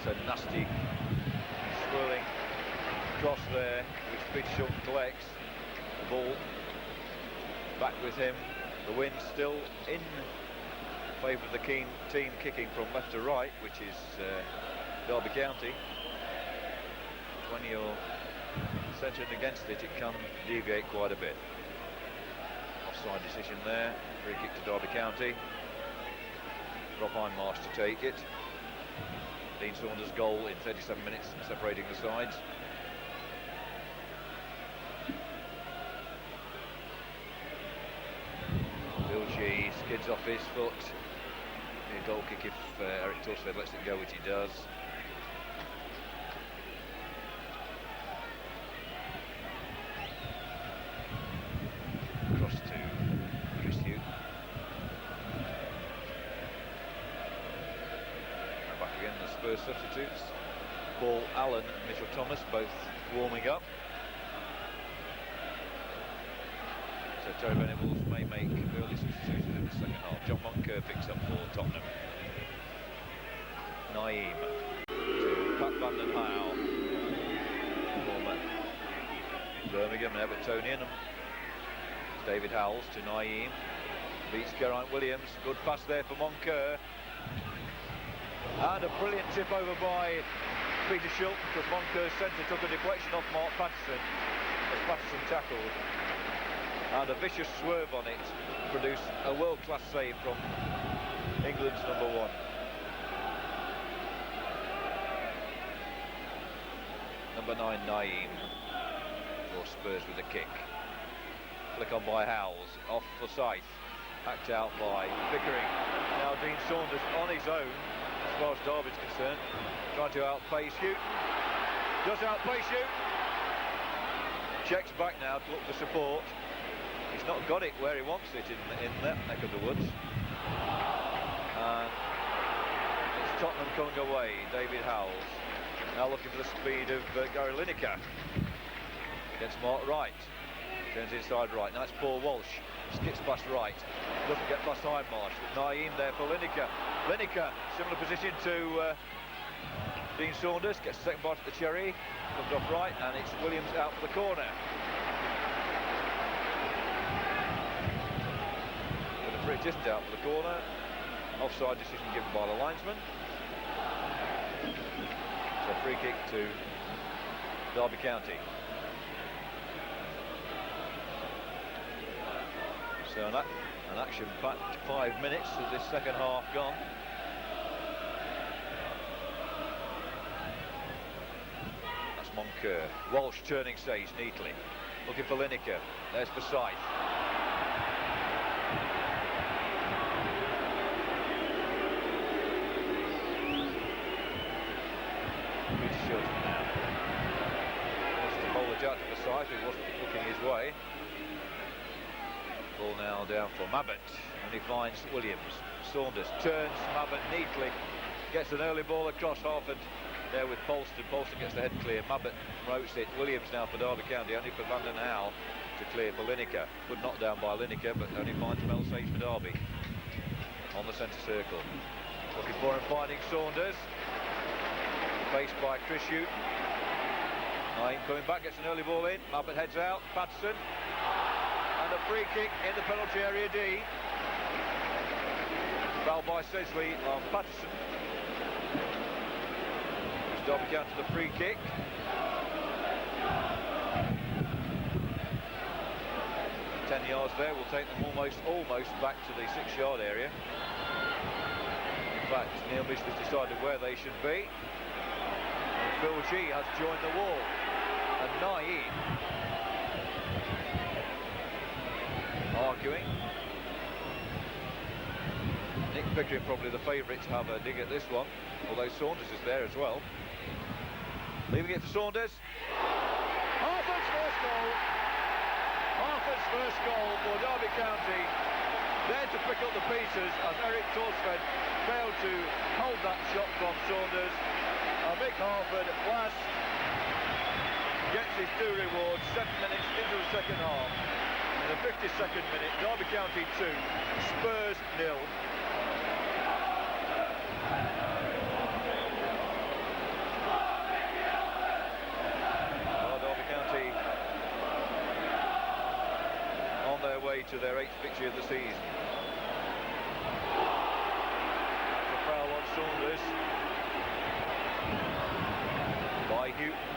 a nasty swirling cross there, which Peter Shilton collects. The ball back with him. The wind still in favour of the team kicking from left to right, which is Derby County. When you're centred against it, it can deviate quite a bit. Offside decision there. Free kick to Derby County. Rob Hindmarsh to take it. Dean Saunders' goal in 37 minutes, separating the sides. Bill G skids off his foot. A goal kick if Eric Thorstvedt lets it go, which he does. Cross to Chris Hughton. And back again, the Spurs substitutes. Paul Allen and Mitchell Thomas both warming up. So Terry Venables may make early substitutions in the second half. John Moncur picks up for Tottenham. Nayim to Pat van den Hauwe, former Birmingham and Evertonian. David Howells to Nayim, beats Geraint Williams. Good pass there for Moncur. And a brilliant tip over by Peter Shilton, because Moncur's centre took a deflection off Mark Patterson as Patterson tackled. And a vicious swerve on it produced a world-class save from England's number 1. Number 9, Nayim, for Spurs with a kick. Flick on by Howells, off for Forsyth. Hacked out by Pickering. Now Dean Saunders on his own, as far as Derby's concerned, trying to outpace Hughton. Does outpace Hughton. Checks back now to look for support. He's not got it where he wants it in that neck of the woods. And it's Tottenham coming away. David Howells now looking for the speed of Gary Lineker. Against Mark Wright. Turns inside right. Now it's Paul Walsh. Skips past right. Doesn't get past Hindmarsh. Nayim there for Lineker. Lineker, similar position to Dean Saunders. Gets the second bite at the cherry. Comes off right, and it's Williams out for the corner. With a free just out for the corner. Offside decision given by the linesman. So free kick to Derby County. So an action-packed 5 minutes of this second half gone. That's Moncur. Walsh turning stage neatly. Looking for Lineker. There's Forsyth. Hughton now. Wants to bowl it out to Forsyth, who wasn't looking his way. Ball now down for Mabbutt, and he finds Williams. Saunders turns Mabbutt neatly, gets an early ball across Harford there with Polston. Polston gets the head clear. Mabbutt roats it. Williams now for Derby County, only for Van den Hauwe to clear for Lineker. Good knock down by Lineker, but only finds Melsage for Derby on the centre circle. Looking for and finding Saunders. Faced by Chris Hughton. Nayim coming back, gets an early ball in. Mabbutt heads out. Patterson. And a free kick in the penalty area D. Foul by Sedgley on Patterson. Derby County to the free kick. Ten yards there will take them almost back to the 6-yard area. In fact, Neil Mish has decided where they should be. And Phil G has joined the wall. And Nayim arguing. Nick Pickering probably the favourite to have a dig at this one, although Saunders is there as well. Leaving it for Saunders. Harford's first goal. Harford's first goal for Derby County. There to pick up the pieces as Eric Thorstvedt failed to hold that shot from Saunders. Mick Harford last gets his due reward 7 minutes into the second half. In the 52nd minute, Derby County 2, Spurs 0. Derby County on their way to their 8th victory of the season. The foul on Saunders by Hughton.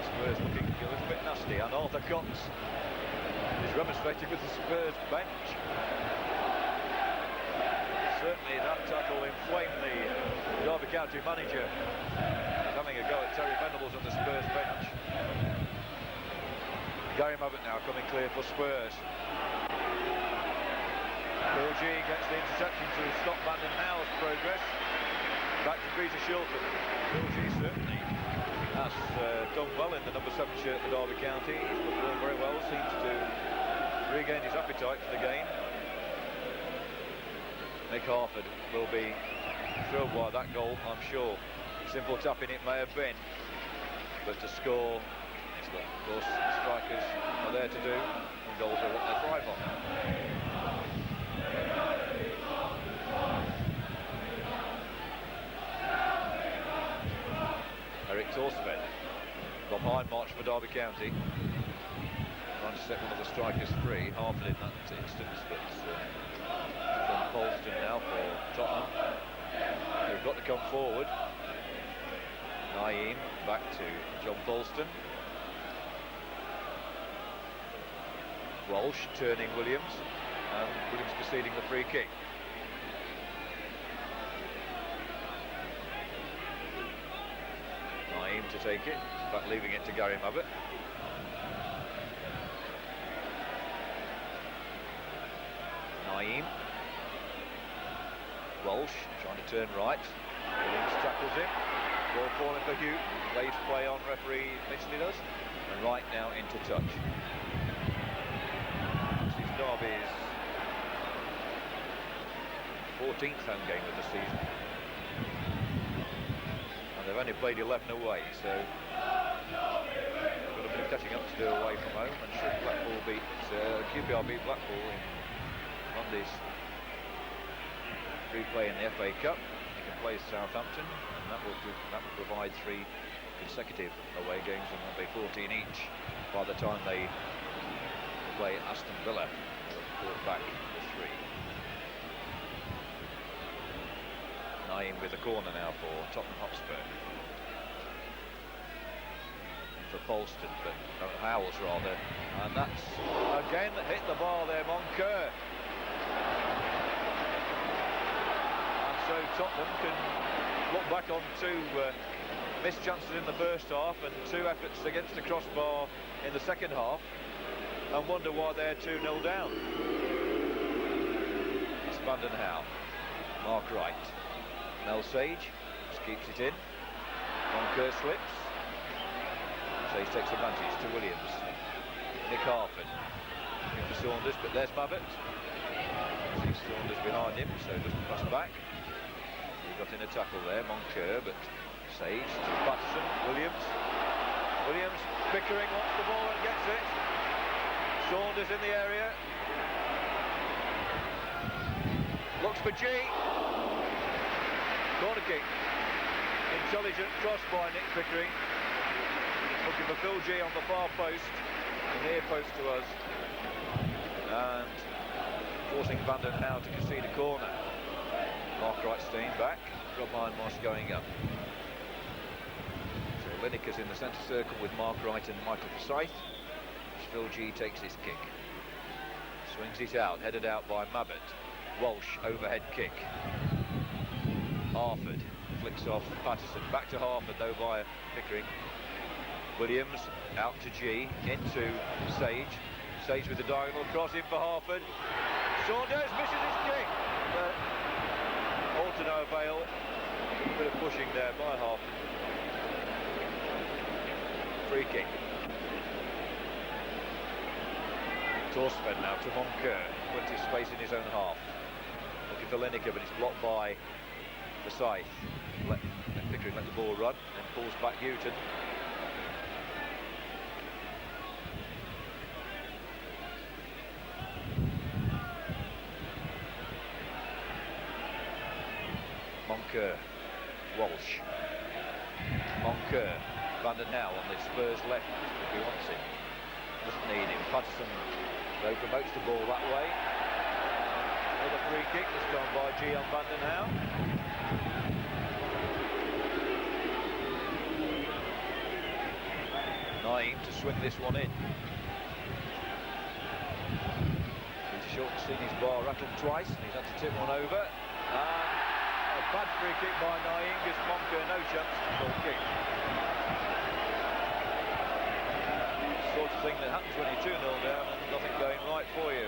Spurs looking a little bit nasty, and Arthur Cox is remonstrating with the Spurs bench. Certainly that tackle inflamed the Derby County manager. He's having a go at Terry Venables on the Spurs bench. Gary Mabbutt now coming clear for Spurs. Phil G gets the interception to stop Van den Hauwe's progress. Back to Peter Shilton. Phil G certainly has done well in the number 7 shirt for Derby County. He's performed very well, seems to regain his appetite for the game. Mick Harford will be thrilled by that goal, I'm sure. Simple tapping it may have been, but to score, it's what, of course, the strikers are there to do, and goals are what they thrive on. Eric Thorstvedt from Hindmarsh for Derby County, trying to set one of the strikers free. Harford in that instance, but from Polston now for Tottenham. They've got to come forward. Nayim back to John Polston. Walsh turning Williams, and Williams conceding the free kick. Nayim to take it, in fact leaving it to Gary Mabbutt. Nayim. Walsh trying to turn right. Williams tackles him. Ball falling for Hughton. Waves play on, referee Midfield does. And right now into touch. This is Derby's 14th home game of the season. And they've only played 11 away, so got a bit of catching up to do away from home. And should Blackpool beat QPR beat Blackpool in Monday's replay in the FA Cup, they can play Southampton, and that will provide 3 consecutive away games, and they'll be 14 each by the time they play Aston Villa. They'll brought back to 3. Nayim with the corner now for Tottenham Hotspur. For Polston, but Howells rather, and that's again hit the bar there, Moncur. So Tottenham can look back on 2 missed chances in the first half and 2 efforts against the crossbar in the second half, and wonder why they're 2-0 down. It's Den Hauwe. Mark right. Sage just keeps it in. Moncur slips. Sage takes advantage to Williams. Nick Harford. Looking for Saunders, but there's Mabbutt. Sees Saunders behind him, so doesn't pass back. Got in a tackle there, Moncur, but Sage to Patterson, Williams, Pickering wants the ball and gets it. Saunders in the area. Looks for G. Corner kick. Intelligent cross by Nick Pickering. Looking for Phil G on the far post, the near post to us. And forcing Den Hauwe to concede a corner. Mark Wright staying back, Rob Hindmarsh going up. So Lineker's in the centre circle with Mark Wright and Michael Forsyth. Phil G takes his kick. Swings it out, headed out by Mabbutt. Walsh, overhead kick. Harford flicks off Patterson. Back to Harford though via Pickering. Williams out to G, into Sage. Sage with the diagonal cross in for Harford. Saunders misses his kick. But all to no avail. A bit of pushing there by Harford. Free kick. Thorstvedt now to Moncur. Plenty of space in his own half. Looking for Lineker, but it's blocked by Forsyth. Pickering let the ball run and pulls back Hughton. Moncur, Walsh, Moncur, Den Hauwe on the Spurs left if he wants him. Doesn't need him. Patterson though promotes the ball that way. Another free kick, this time by G on Den Hauwe. Nayim to swing this one in. Peter Shorten's seen his bar rattled twice and he's had to tip one over. A bad free kick by Nayim gives Moncur no chance to goal kick. Sort of thing that happens when you're 2-0 down and nothing going right for you.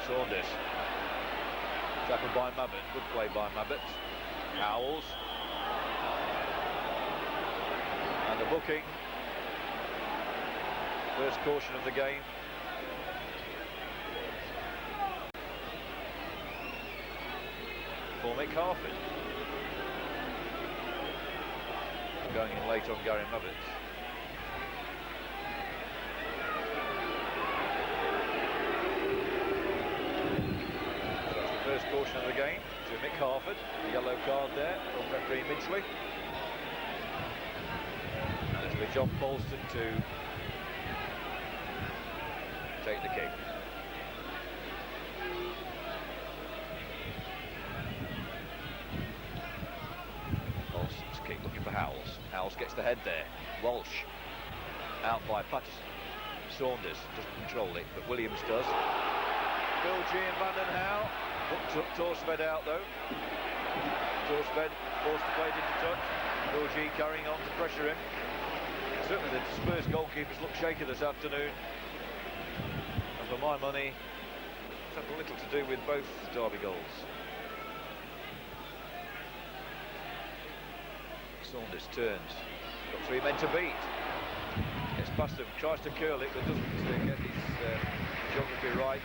Saunders. Tackled by Mabbutt. Good play by Mabbutt. Howells. And the booking. First caution of the game. For Mick Harford. Going in late on Gary Mabbutt. First caution of the game to Mick Harford, a yellow card there from referee Midgley. And it'll be John Polston to take the kick. Polston's kick looking for Howells. Howells gets the head there. Walsh out by Patterson. Saunders doesn't control it, but Williams does. Phil G and Den Hauwe. Hooked Thorstvedt out though. Thorstvedt forced to play it into touch. Georgie carrying on to pressure him. Certainly the Spurs goalkeepers look shaky this afternoon. And for my money, it's had little to do with both Derby goals. Saunders turns. Got 3 men to beat. Gets past him, tries to curl it, but doesn't get his geography right.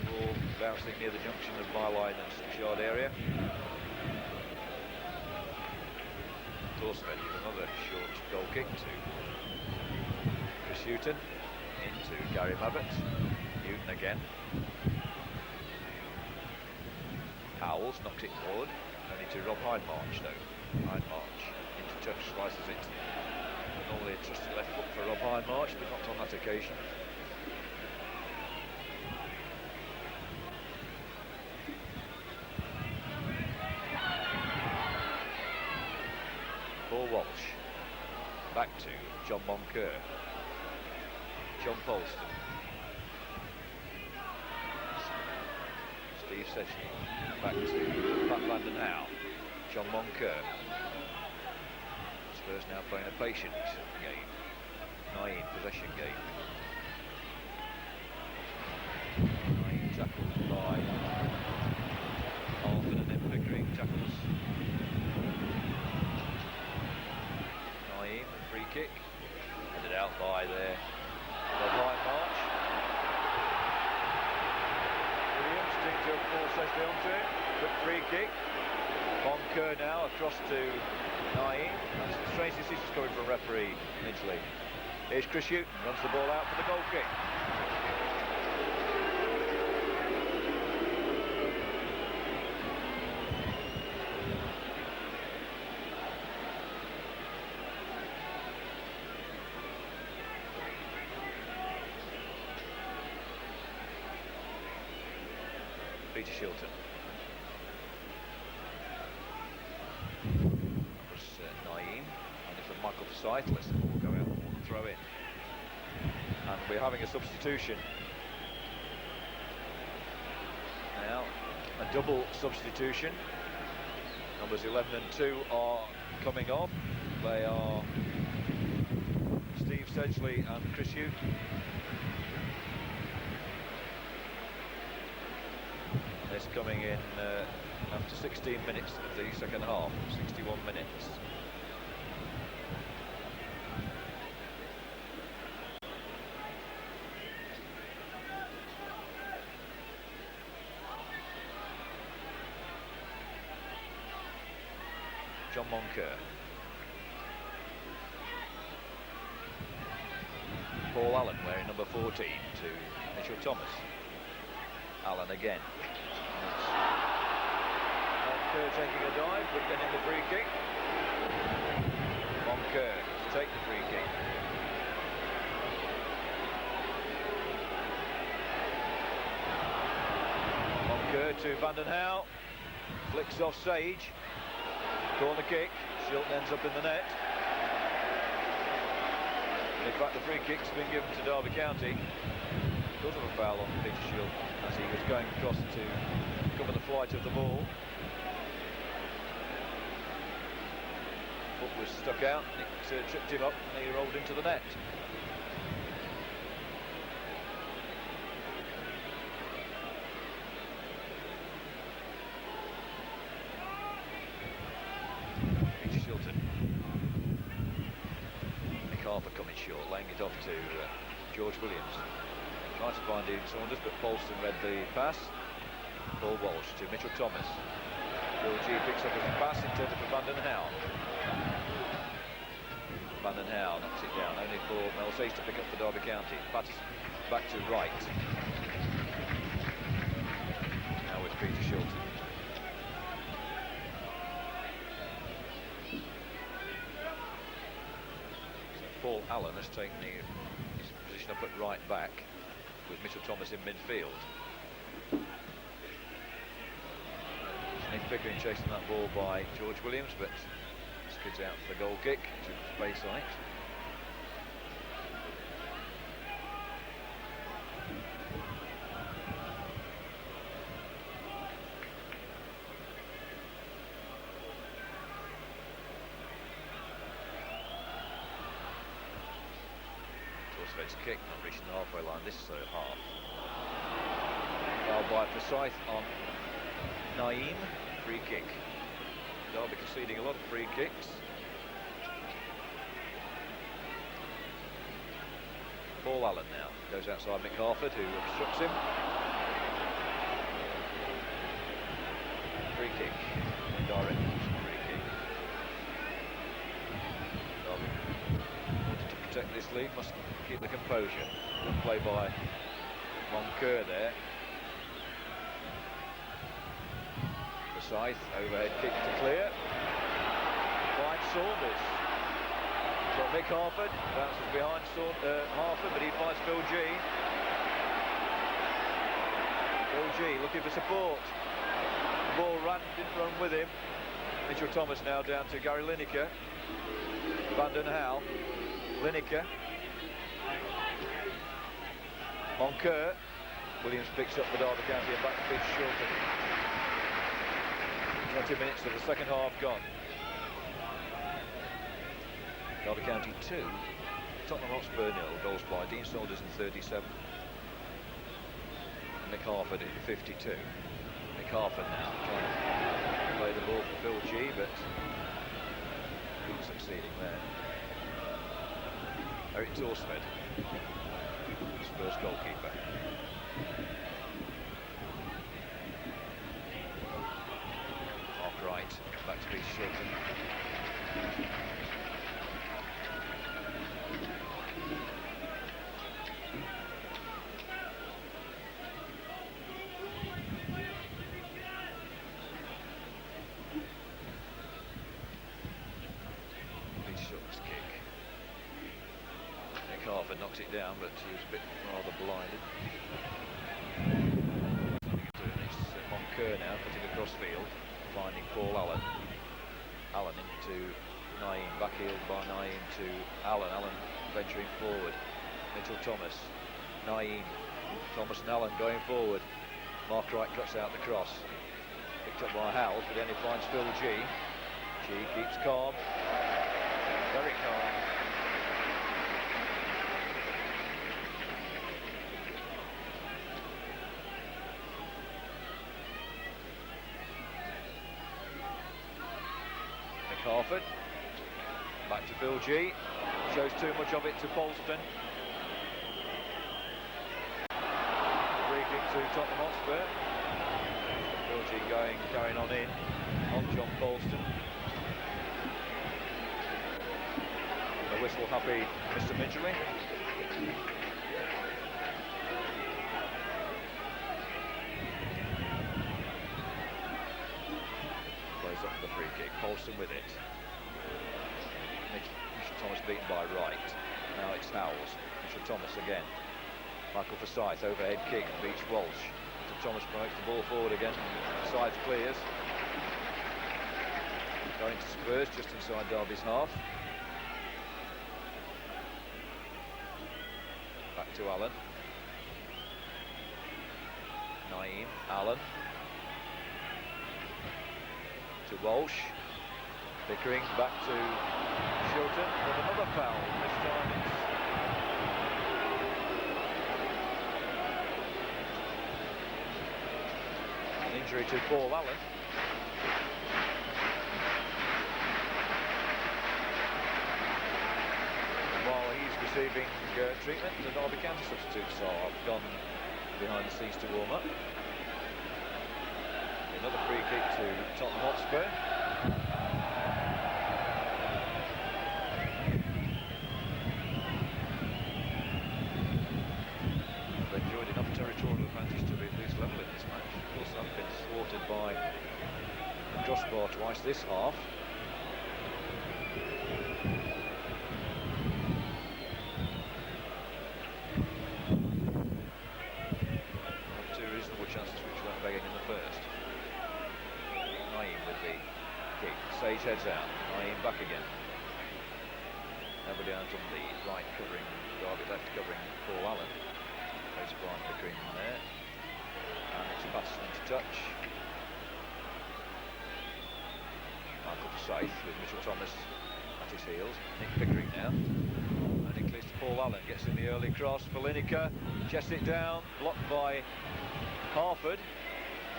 Ball bouncing near the junction of my line and 6-yard area. Thorstvedt with another short goal kick to Chris Hughton. Into Gary Mabbutt. Hughton again. Howells knocks it forward. Only to Rob Hindmarch though. Hindmarch into touch, slices it. Normally a trusted left foot for Rob Hindmarch, but not on that occasion. Paul Walsh. Back to John Moncur. John Polston. Steve Sedgley. Back to Pat van den Hauwe. John Moncur. Spurs now playing a patient game. Nayim possession game. Nayim tackled by Alford and then Pickering tackles. Nayim, a free kick. Headed out by there. The line march. Williams digs up Paul Sedgley onto it. Quick free kick. Moncur now across to Nayim. That's strange decisions coming from referee Midgley. Here's Chris Hughton, runs the ball out for the goal kick. Peter Shilton. Nayim, and from Michael Forsyth, lets the ball go out and throw in. And we're having a substitution. Now, a double substitution. Numbers 11 and 2 are coming on. They are Steve Sedgley and Chris Hughton. This coming in after 16 minutes of the second half, 61 minutes. John Moncur. Paul Allen wearing number 14 to Mitchell Thomas. Allen again. Moncur taking a dive, but getting the free kick. Moncur to take the free kick. Moncur to van den Hauwe. Flicks off Sage. Corner kick. Shilton ends up in the net. And in fact, the free kick's been given to Derby County because of a foul on Peter Shilton as he was going across to cover the flight of the ball. Foot was stuck out, and it tripped him up and he rolled into the net. Peter Shilton. MacArthur coming short, laying it off to George Williams. Trying to find Ian Saunders, but Polston read the pass. Paul Walsh to Mitchell Thomas. Georgie picks up his pass, intended for van den Hauwe. Van den Hauwe knocks it down, only for Melsage to pick up for Derby County. Patterson back to right. Now with Peter Shilton. So Paul Allen has taken his position up at right back, with Mitchell Thomas in midfield. Nick Pickering chasing that ball by George Williams, but skids out for the goal kick. Took space on it. Thorstvedt's kick, not reaching the halfway line this half. Foul by Forsyth on Nayim, free kick. Derby conceding a lot of free kicks. Paul Allen now goes outside McHarford, who obstructs him. Free kick, indirect free kick. Derby, in order to protect this lead, must keep the composure. Good play by Moncur there. Forsyth, overhead kick to clear. Finds Saunders. Got McHarford, bounces behind Harford, but he finds Phil G. Phil G looking for support. The ball didn't run with him. Mitchell Thomas now down to Gary Lineker. Van den Hauwe. Lineker. Moncur. Williams picks up the Derby County and back to Peter Shilton. 20 minutes of the second half gone. Derby County 2, Tottenham Hotspur 0, goals by Dean Saunders in 37. McHarford in 52. McHarford now trying to play the ball for Phil G, but not succeeding there. Eric Thorstvedt, Spurs goalkeeper. Mark Wright, back to Peter Shilton. McHarford knocks it down, but he was a bit rather blinded. It's Moncur now cutting across field, finding Paul Allen. Allen into Nayim, backheeled by Nayim to Allen. Allen venturing forward. Mitchell Thomas, Nayim, Thomas and Allen going forward. Mark Wright cuts out the cross. Picked up by Howells, but then he finds Phil G. G keeps calm, very calm. McHarford, back to Phil G, shows too much of it to Polston. Free kick to Tottenham Hotspur. Phil G carrying on in, on John Polston. The whistle happy Mr. Midgley. Plays up for the free kick, Polston with it. Mitchell Thomas beaten by Wright. Now it's Howells. Mitchell Thomas again. Michael Forsyth, overhead kick, beats Walsh. Mitchell Thomas promotes the ball forward again. Forsyth clears. Going to Spurs, just inside Derby's half. Back to Allen. Nayim, Allen. To Walsh. Pickering back to Shilton with another foul. This time it's an injury to Paul Allen. While he's receiving treatment, the Derby County substitutes are gone behind the scenes to warm up. Another free kick to Tottenham Hotspur. They've enjoyed enough territorial advantage to be at least level in this match. Of course, they've been thwarted by the crossbar twice this half. Two reasonable chances which went begging in the first. Nayim with the kick. Sage heads out. Nayim back again. Nobody out on the right covering, Derby left covering Paul Allen. Plays Brian Pickering there. And it's passed into touch. Michael Forsyth with Mitchell Thomas at his heels. Nick Pickering now. And it clears to Paul Allen gets in the early cross for Lineker, chests it down, blocked by Harford,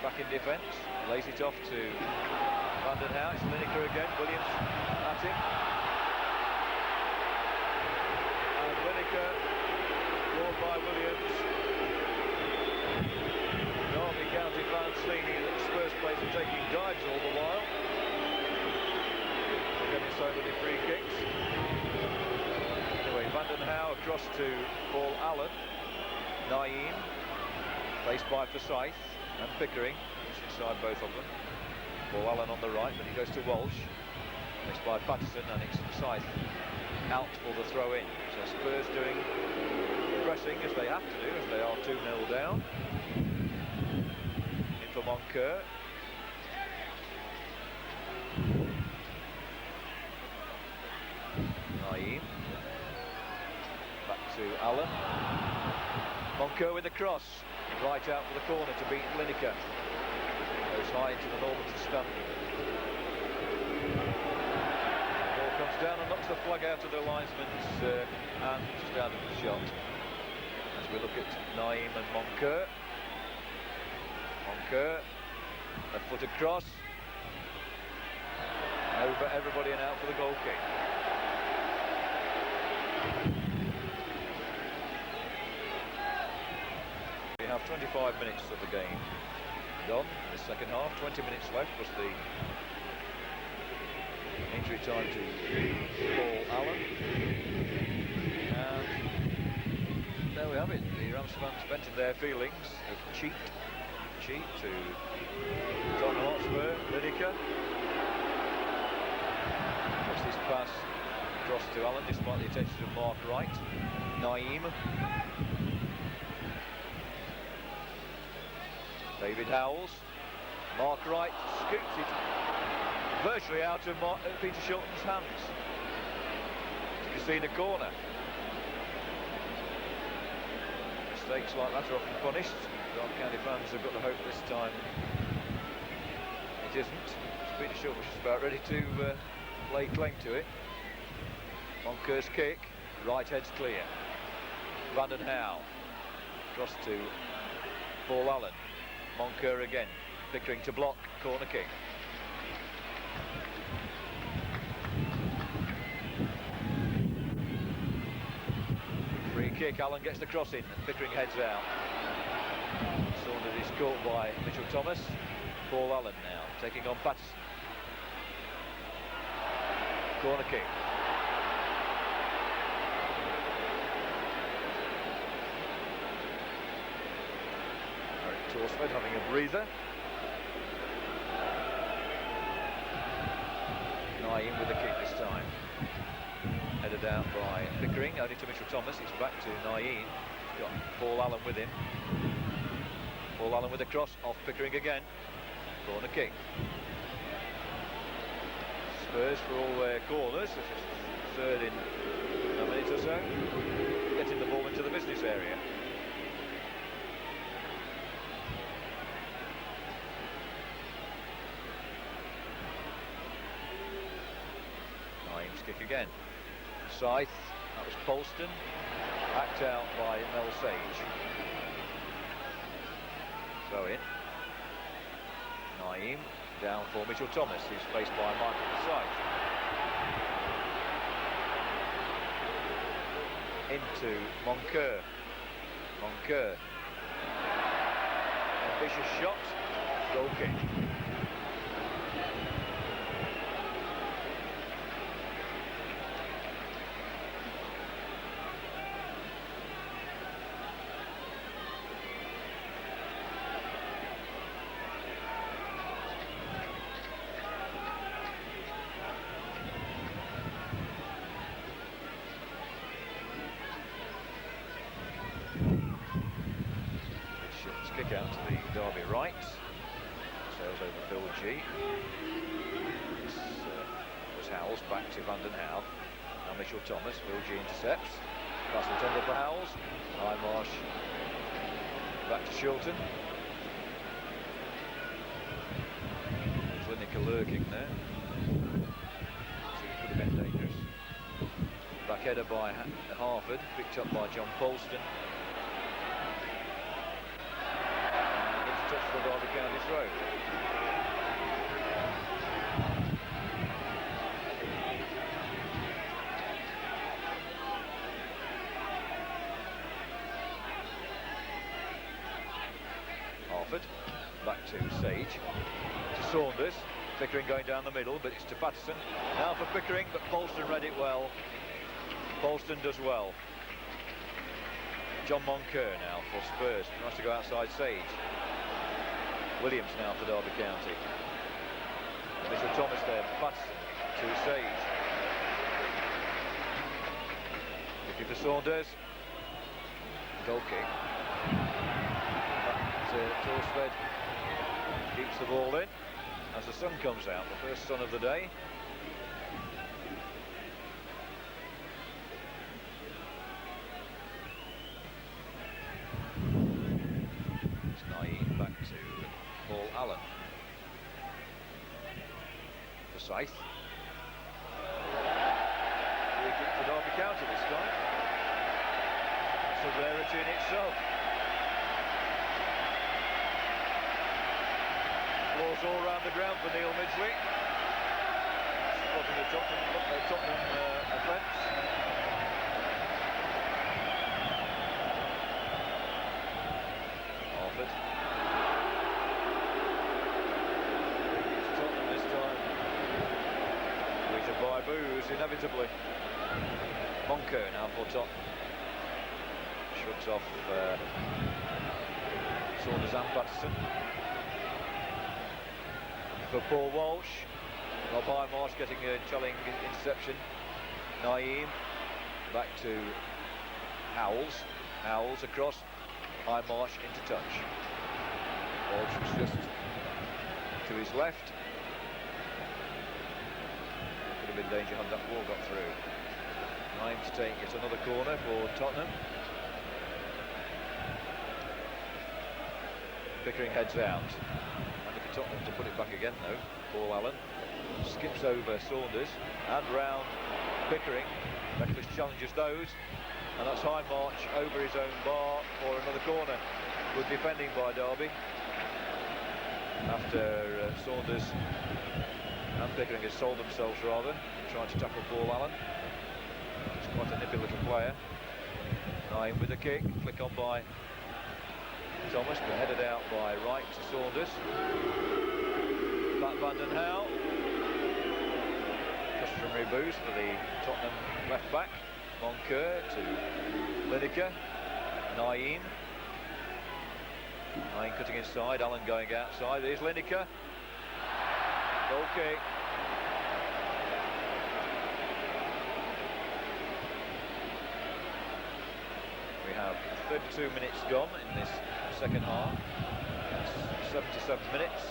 back in defence, lays it off to Van den Hauwe. It's Lineker again, Williams at him, and Lineker scored by Williams. Derby County fans thinking that the Spurs players are taking dives all the while. They're getting so many free kicks. Anyway, Van den Hauwe across to Paul Allen. Nayim, faced by Forsyth and Pickering, just inside both of them. Paul Allen on the right, but he goes to Walsh. Faced by Patterson, and it's Forsyth out for the throw in. So Spurs doing pressing as they have to do, as they are 2-0 down. In for Moncur. Nayim. Back to Allen. Moncur with the cross. Right out for the corner to beat Lineker. Goes high into the Normanton stump. Ball comes down and knocks the flag out of the linesman's hand, just out of the shot. As we look at Nayim and Moncur. Moncur, left-footed cross. Over everybody and out for the goal kick. We have 25 minutes of the game gone in the second half, 20 minutes left, plus the injury time to Paul Allen. And there we have it, the Rams fans venting their feelings of cheat to Tottenham Hotspur. Lineker gets this pass across to Allen despite the attention of Mark Wright. Nayim, David Howells, Mark Wright scoops it virtually out of Peter Shilton's hands. You can see the corner. Mistakes like that are often punished. Derby County fans have got the hope this time it isn't. Peter Shilton was about ready to lay claim to it. Moncur's kick, right head's clear. Van den Hauwe, cross to Paul Allen. Moncur again, Pickering to block, corner kick. Free kick, Allen gets the cross in, and Pickering heads out. Saunders is caught by Mitchell Thomas. Paul Allen now, taking on Patterson. Corner kick. Thorstvedt having a breather. Nayim with the kick this time. Headed out by Pickering, only to Mitchell Thomas. It's back to Nayim. He's got Paul Allen with him. Paul Allen with the cross, off Pickering again. Corner kick. Spurs for all their corners. Third in a minute or so. Getting the ball into the business area. Kick again. Scythe, that was Polston, backed out by Mel Sage. Throw in. Nayim down for Mitchell Thomas, who's faced by Michael Scythe. Into Moncur. Moncur. Ambitious shot, goal kick. Kick out to the Derby right. Sails over Phil G. This was Howells back to Van den Hauwe. Now Mitchell Thomas. Phil G intercepts. Pass intended for Howells. High Marsh back to Shilton. Lineker lurking there. So it could have been dangerous. Back header by Harford, picked up by John Polston. And it's a touch for Derby County throw. Harford, back to Sage, to Saunders. Pickering going down the middle, but it's to Patterson. Now for Pickering, but Polston read it well. Polston does well. John Moncur now for Spurs. Tries to go outside Sage. Williams now for Derby County. Mitchell Thomas there, Patterson to Sage. Looking for Saunders. Goal kick. But Thorstvedt keeps the ball in. As the sun comes out, the first sun of the day. It's Nayim back to Paul Allen. Forsyth. Free kick for Derby County this time. That's a rarity in itself. Balls all round the ground for Neil Midgley. Spotting the Tottenham offence. Harford. It's Tottenham this time. Greeted by boos, inevitably. Moncur now for Tottenham. Shrugs off Saunders and Patterson. For Paul Walsh, Rob Highmarsh getting a telling interception. Nayim back to Howells. Howells across, Highmarsh into touch. Walsh was just to his left. Could have been danger had that ball got through. Nayim to take it another corner for Tottenham. Pickering heads out. Tottenham to put it back again though. Paul Allen skips over Saunders and round Pickering. Reckless challenges those, and that's Highmarsh over his own bar for another corner. Good defending by Derby after Saunders and Pickering has sold themselves rather, trying to tackle Paul Allen. He's quite a nippy little player. Nayim with a kick, flick on by Thomas, but headed out by Wright to Saunders. Back Van Den Hauwe. Customary boost for the Tottenham left back. Moncur to Lineker. Nayim. Nayim cutting inside, Allen going outside. There's Lineker. Goal kick. We have 32 minutes gone in this second half. That's 77 minutes,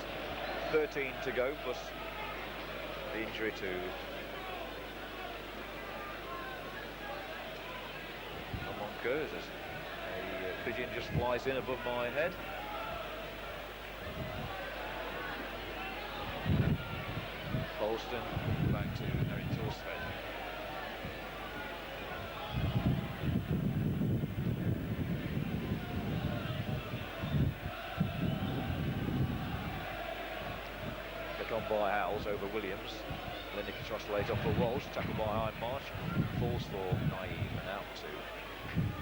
13 to go, plus the injury to Moncur. A pigeon just flies in above my head. Polston back to Eric Thorstvedt. By Howells over Williams. Lineker tries to lay it off for Walsh, tackled by Highmarsh, falls for Nayim and out to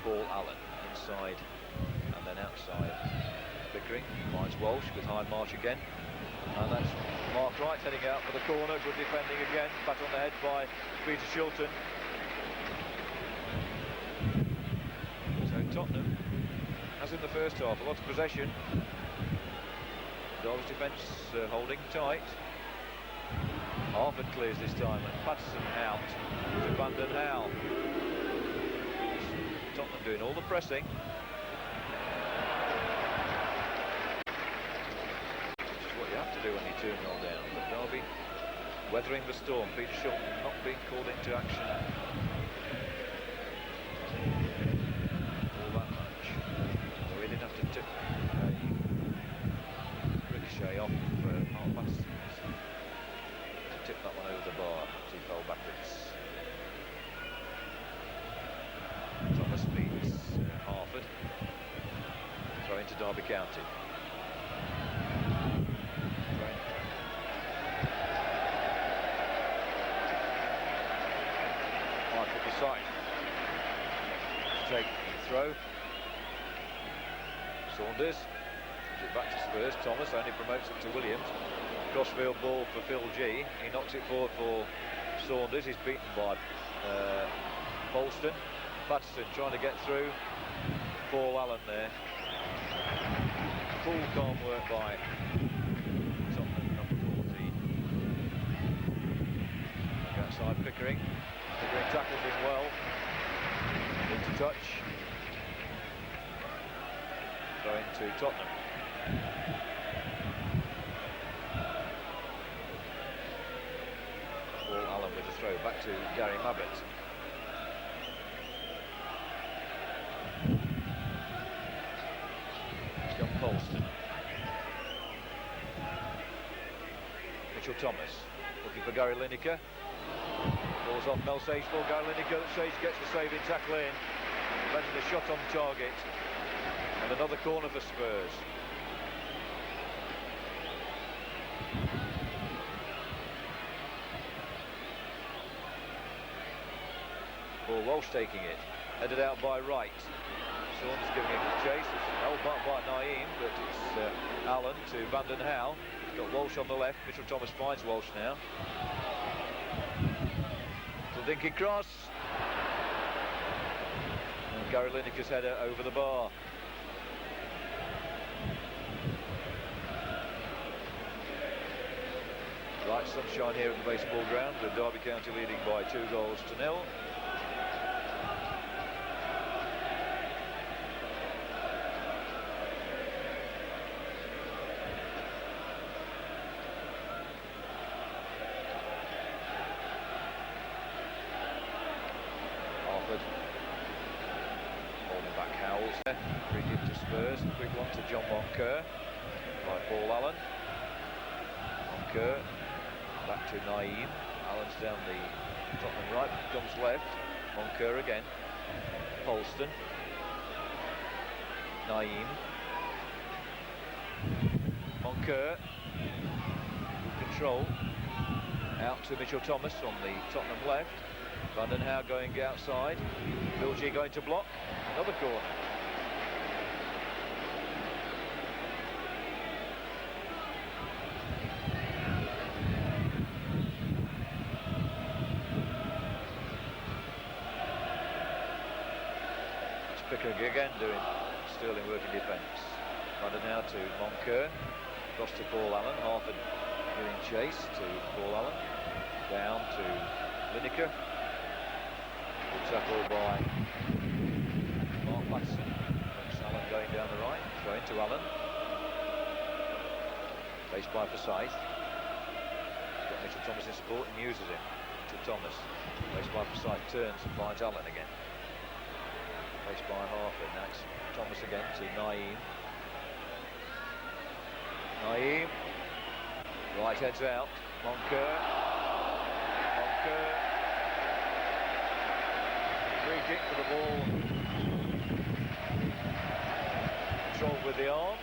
Paul Allen, inside and then outside. Pickering finds Walsh with Highmarsh again, and that's Mark Wright heading out for the corner. Good defending again, pat on the head by Peter Shilton. So Tottenham, as in the first half, a lot of possession. Derby's defence holding tight. Harford clears this time, and Patterson out to Van Den Hauwe. Tottenham doing all the pressing. Which is what you have to do when you're 2-0 down. But Derby weathering the storm. Peter Shilton not being called into action all that much. So he didn't have to tip a ricochet off Mark Patterson. Tip that one over the bar as he fell backwards. to Derby County. Michael Forsyth to take the throw. Saunders gives it back to Spurs. Thomas only promotes it to Williams. Crossfield ball for Phil G. He knocks it forward for Saunders. He's beaten by Polston. Patterson trying to get through. Paul Allen there. Full calm work by Tottenham, number 14. Outside Pickering. Pickering tackles him well. Into touch. Throw into Tottenham. Paul Allen with a throw back to Gary Mabbutt. John Polston. Mitchell Thomas looking for Gary Lineker. Balls off Mel Sage for Gary Lineker. Sage gets the saving tackle in. Letting the shot on target. And another corner for Spurs. Paul Walsh taking it. Headed out by Wright. Saunders giving it a chase. It's held back by Nayim, but it's Allen to Den Hauwe. He's got Walsh on the left. Mitchell Thomas finds Walsh now. Dinky cross. And Gary Lineker's header over the bar. Bright sunshine here at the baseball ground, with Derby County leading by 2-0. Holding back Howells there, free kick to Spurs, quick one to John Moncur by Paul Allen. Moncur back to Nayim. Allen's down the Tottenham right, comes left. Moncur again. Polston. Nayim. Moncur. Good control. Out to Mitchell Thomas on the Tottenham left. Den Hauwe going outside. Phil G going to block. Another corner. It's Pickering again doing sterling work in defence. Den Hauwe to Moncur. Across to Paul Allen. Harford giving chase to Paul Allen. Down to Lineker. Good tackle by Mark Patterson. Allen going down the right. Throw into Allen. Faced by Forsyth. He's got Mitchell Thomas in support and uses him. Mitchell Thomas. Faced by Forsyth. Turns and finds Allen again. Faced by Harford. Now it's Thomas again to Nayim. Nayim. Right heads out. Moncur. Moncur. Free kick for the ball. Controlled with the arm.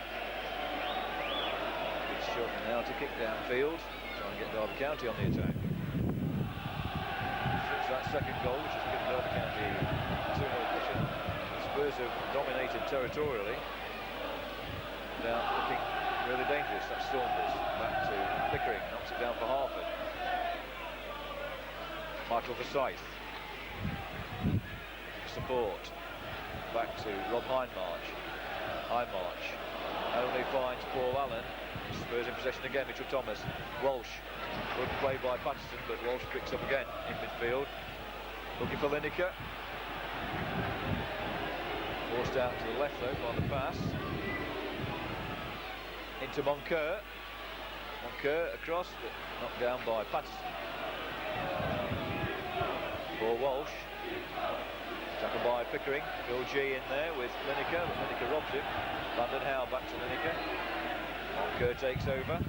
It's shot now to kick downfield. Try and get Derby County on the attack. So it's that second goal which has given Derby County 2-0 cushion. Spurs have dominated territorially without looking really dangerous. That's Saunders. Back to Pickering. Knocks it down for Harford. Michael Forsyth. Support. Back to Rob Hindmarch. Hindmarch only finds Paul Allen. Spurs in possession again. Mitchell Thomas. Walsh. Good play by Patterson, but Walsh picks up again in midfield. Looking for Lineker. Forced out to the left though by the pass. Into Moncur. Moncur across, but knocked down by Patterson. For Walsh. Tackled by Pickering. Phil G in there with Lineker, but Lineker robs him. Den Hauwe back to Lineker. Moncur takes over.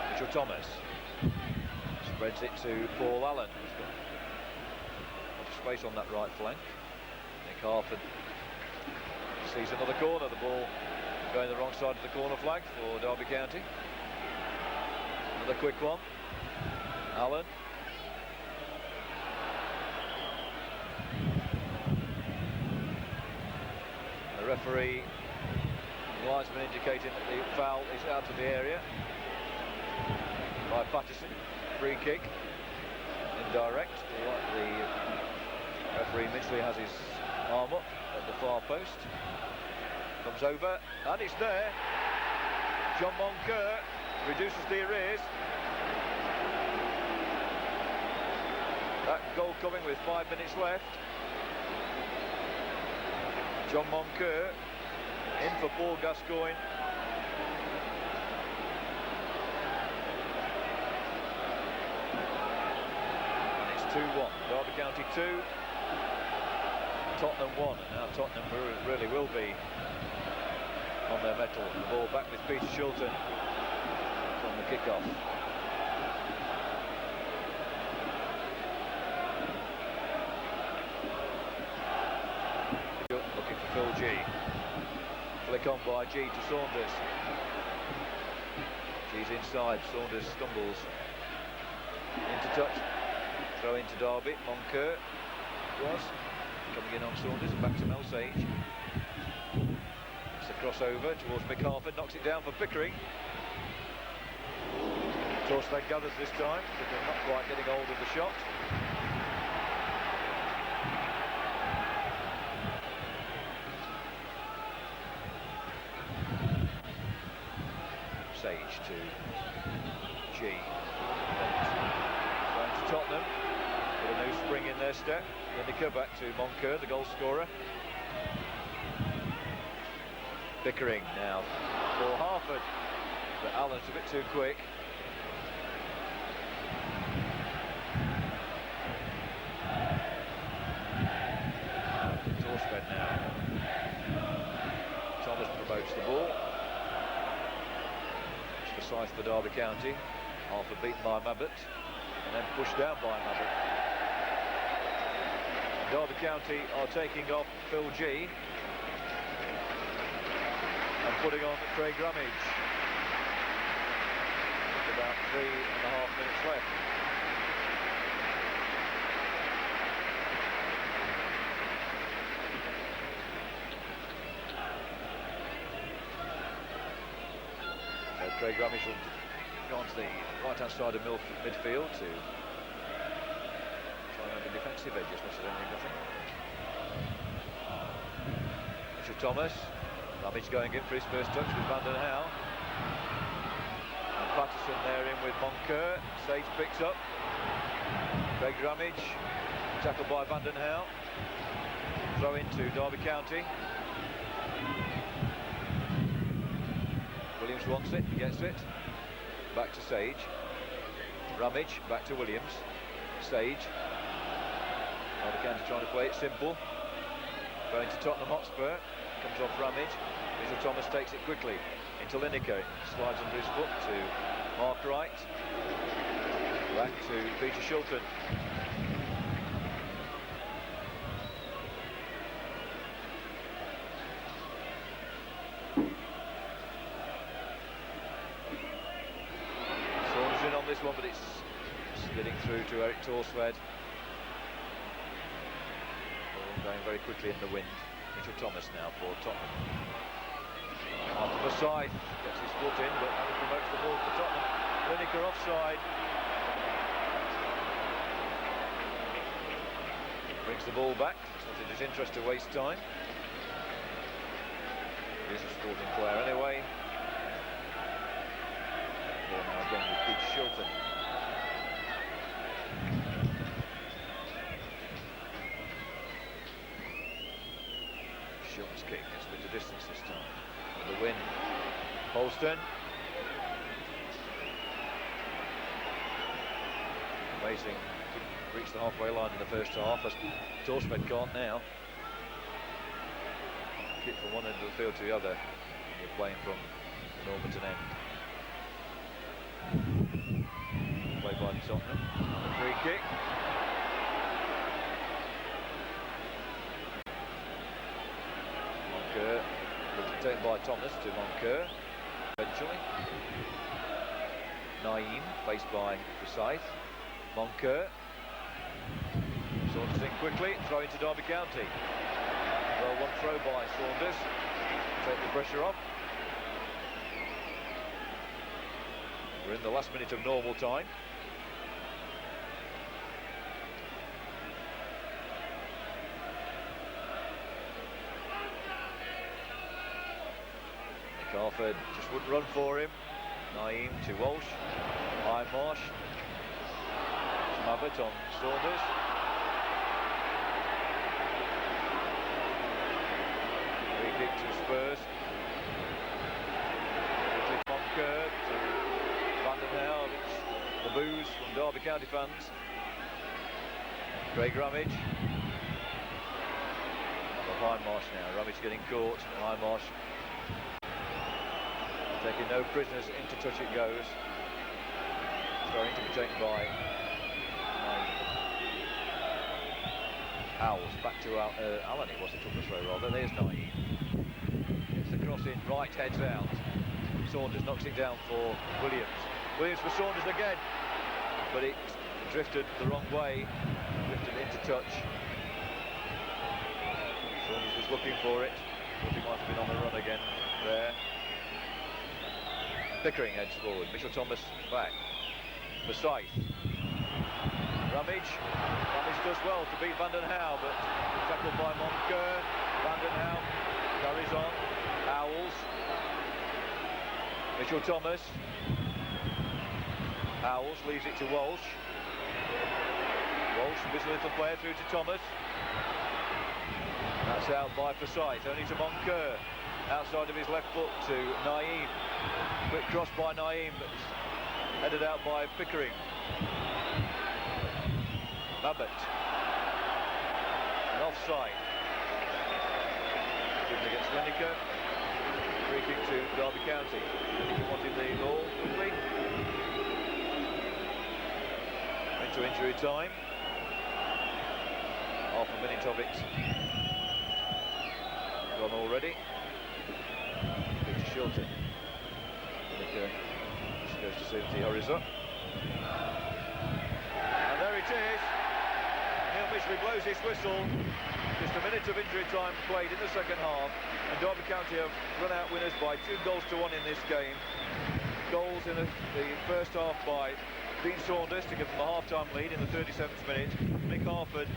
Mitchell Thomas spreads it to Paul Allen. He's got a lot of space on that right flank. Nick Harford sees another corner, the ball going the wrong side of the corner flag for Derby County. Another quick one. Allen. The referee, the linesman, indicating that the foul is out of the area by Patterson. Free kick, indirect. The referee Midgley has his arm up at the far post. Comes over, and it's there. John Moncur reduces the arrears. That goal coming with 5 minutes left. John Moncur in for Paul Gascoigne. And it's 2-1. Derby County 2, Tottenham 1. And now Tottenham really will be on their mettle. The ball back with Peter Shilton from the kick-off. Looking for Phil G. Flick on by G to Saunders. G's inside, Saunders stumbles. Into touch. Throw into Derby. Moncur was coming in on Saunders and back to Mel Sage. It's the crossover towards McArthur, knocks it down for Pickering. Thorstvedt gathers this time, but they're not quite getting hold of the shot. Sage to G. Going to Tottenham. With a new spring in their step. Lineker back to Moncur, the goal scorer. Pickering now for Harford. But Allen's a bit too quick. Thorstvedt now. Thomas promotes the ball. It's precise for Derby County. Harford beaten by Mabbutt and then pushed down by Mabbutt. Derby County are taking off Phil G and putting on Craig Ramage. About 3.5 minutes left. So Craig Ramage will go on to the right-hand side of midfield to try and have a defensive edge as much as anything. Richard Thomas. Ramage going in for his first touch with Van den Hauwe. And Patterson there in with Moncur. Sage picks up. Craig Ramage. Tackled by Van den Hauwe. Throw into Derby County. Williams wants it, gets it. Back to Sage. Ramage, back to Williams. Sage. Derby County trying to play it simple. Going to Tottenham Hotspur. Comes off Ramage. Mitchell Thomas takes it quickly into Lineker. Slides under his foot to Mark Wright. Back to Peter Shilton. Saunders in on this one, but it's skidding through to Eric Thorstvedt. Going very quickly in the wind. Mitchell Thomas now for Tottenham. After the side, gets his foot in, but that promotes the ball for Tottenham. Lineker offside. Brings the ball back. It's not in his interest to waste time. He is a sporting player anyway. Ball now again with Peter Shilton. Shilton's kick gets a bit of distance this time. With the win. Polston. Amazing. Didn't reach the halfway line in the first half. As Thorstvedt can't now. Kick from one end of the field to the other. We're playing from Normanton end. Played by Tottenham. A free kick. Moncur, taken by Thomas to Moncur, eventually. Nayim, faced by Forsyth. Moncur. Saunders in quickly, throw into Derby County. Well, one throw by Saunders. Take the pressure off. We're in the last minute of normal time. Harford just wouldn't run for him. Nayim to Walsh. Marsh. Mabbutt on Saunders. Free kick to Spurs. Moncur to Den Hauwe. The boos from Derby County fans. Craig Ramage. Marsh now. Ramage getting caught. Marsh. Taking no prisoners, into touch it goes. Throwing to be taken by Howells. Back to Allen, it was a took the throw rather. There's Nayim. Gets the cross in, right, heads out. Saunders knocks it down for Williams. Williams for Saunders again. But it drifted the wrong way. Drifted into touch. Saunders was looking for it. Thought he might have been on the run again there. Pickering heads forward, Mitchell Thomas back. Forsyth. Ramage does well to beat Den Hauwe, but tackled by Moncur. Den Hauwe carries on. Howells. Mitchell Thomas. Howells leaves it to Walsh. Walsh with a little player through to Thomas. That's out by Forsyth, only to Moncur. Outside of his left foot to Nayim. Quick cross by Nayim, but headed out by Pickering. Mabbutt. And offside. Given against Lineker. Free kick to Derby County. Lineker wanted the ball quickly. Into injury time. Half a minute of it gone already. Hughton. Just goes to see if he hurries up. And there it is. Neil Mishry blows his whistle. Just a minute of injury time played in the second half, and Derby County have run out winners by 2-1 in this game. Goals in the first half by Dean Saunders to give them a half-time lead in the 37th minute. Mick Harford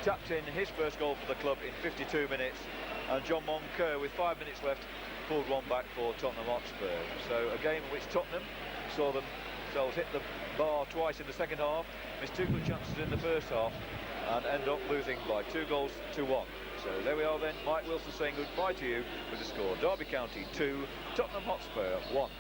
tapped in his first goal for the club in 52 minutes, and John Moncur, with 5 minutes left, pulled one back for Tottenham Hotspur. So a game in which Tottenham saw themselves hit the bar twice in the second half, missed 2 good chances in the first half, and end up losing by 2-1. So there we are then, Mike Wilson saying goodbye to you with the score. Derby County 2, Tottenham Hotspur 1.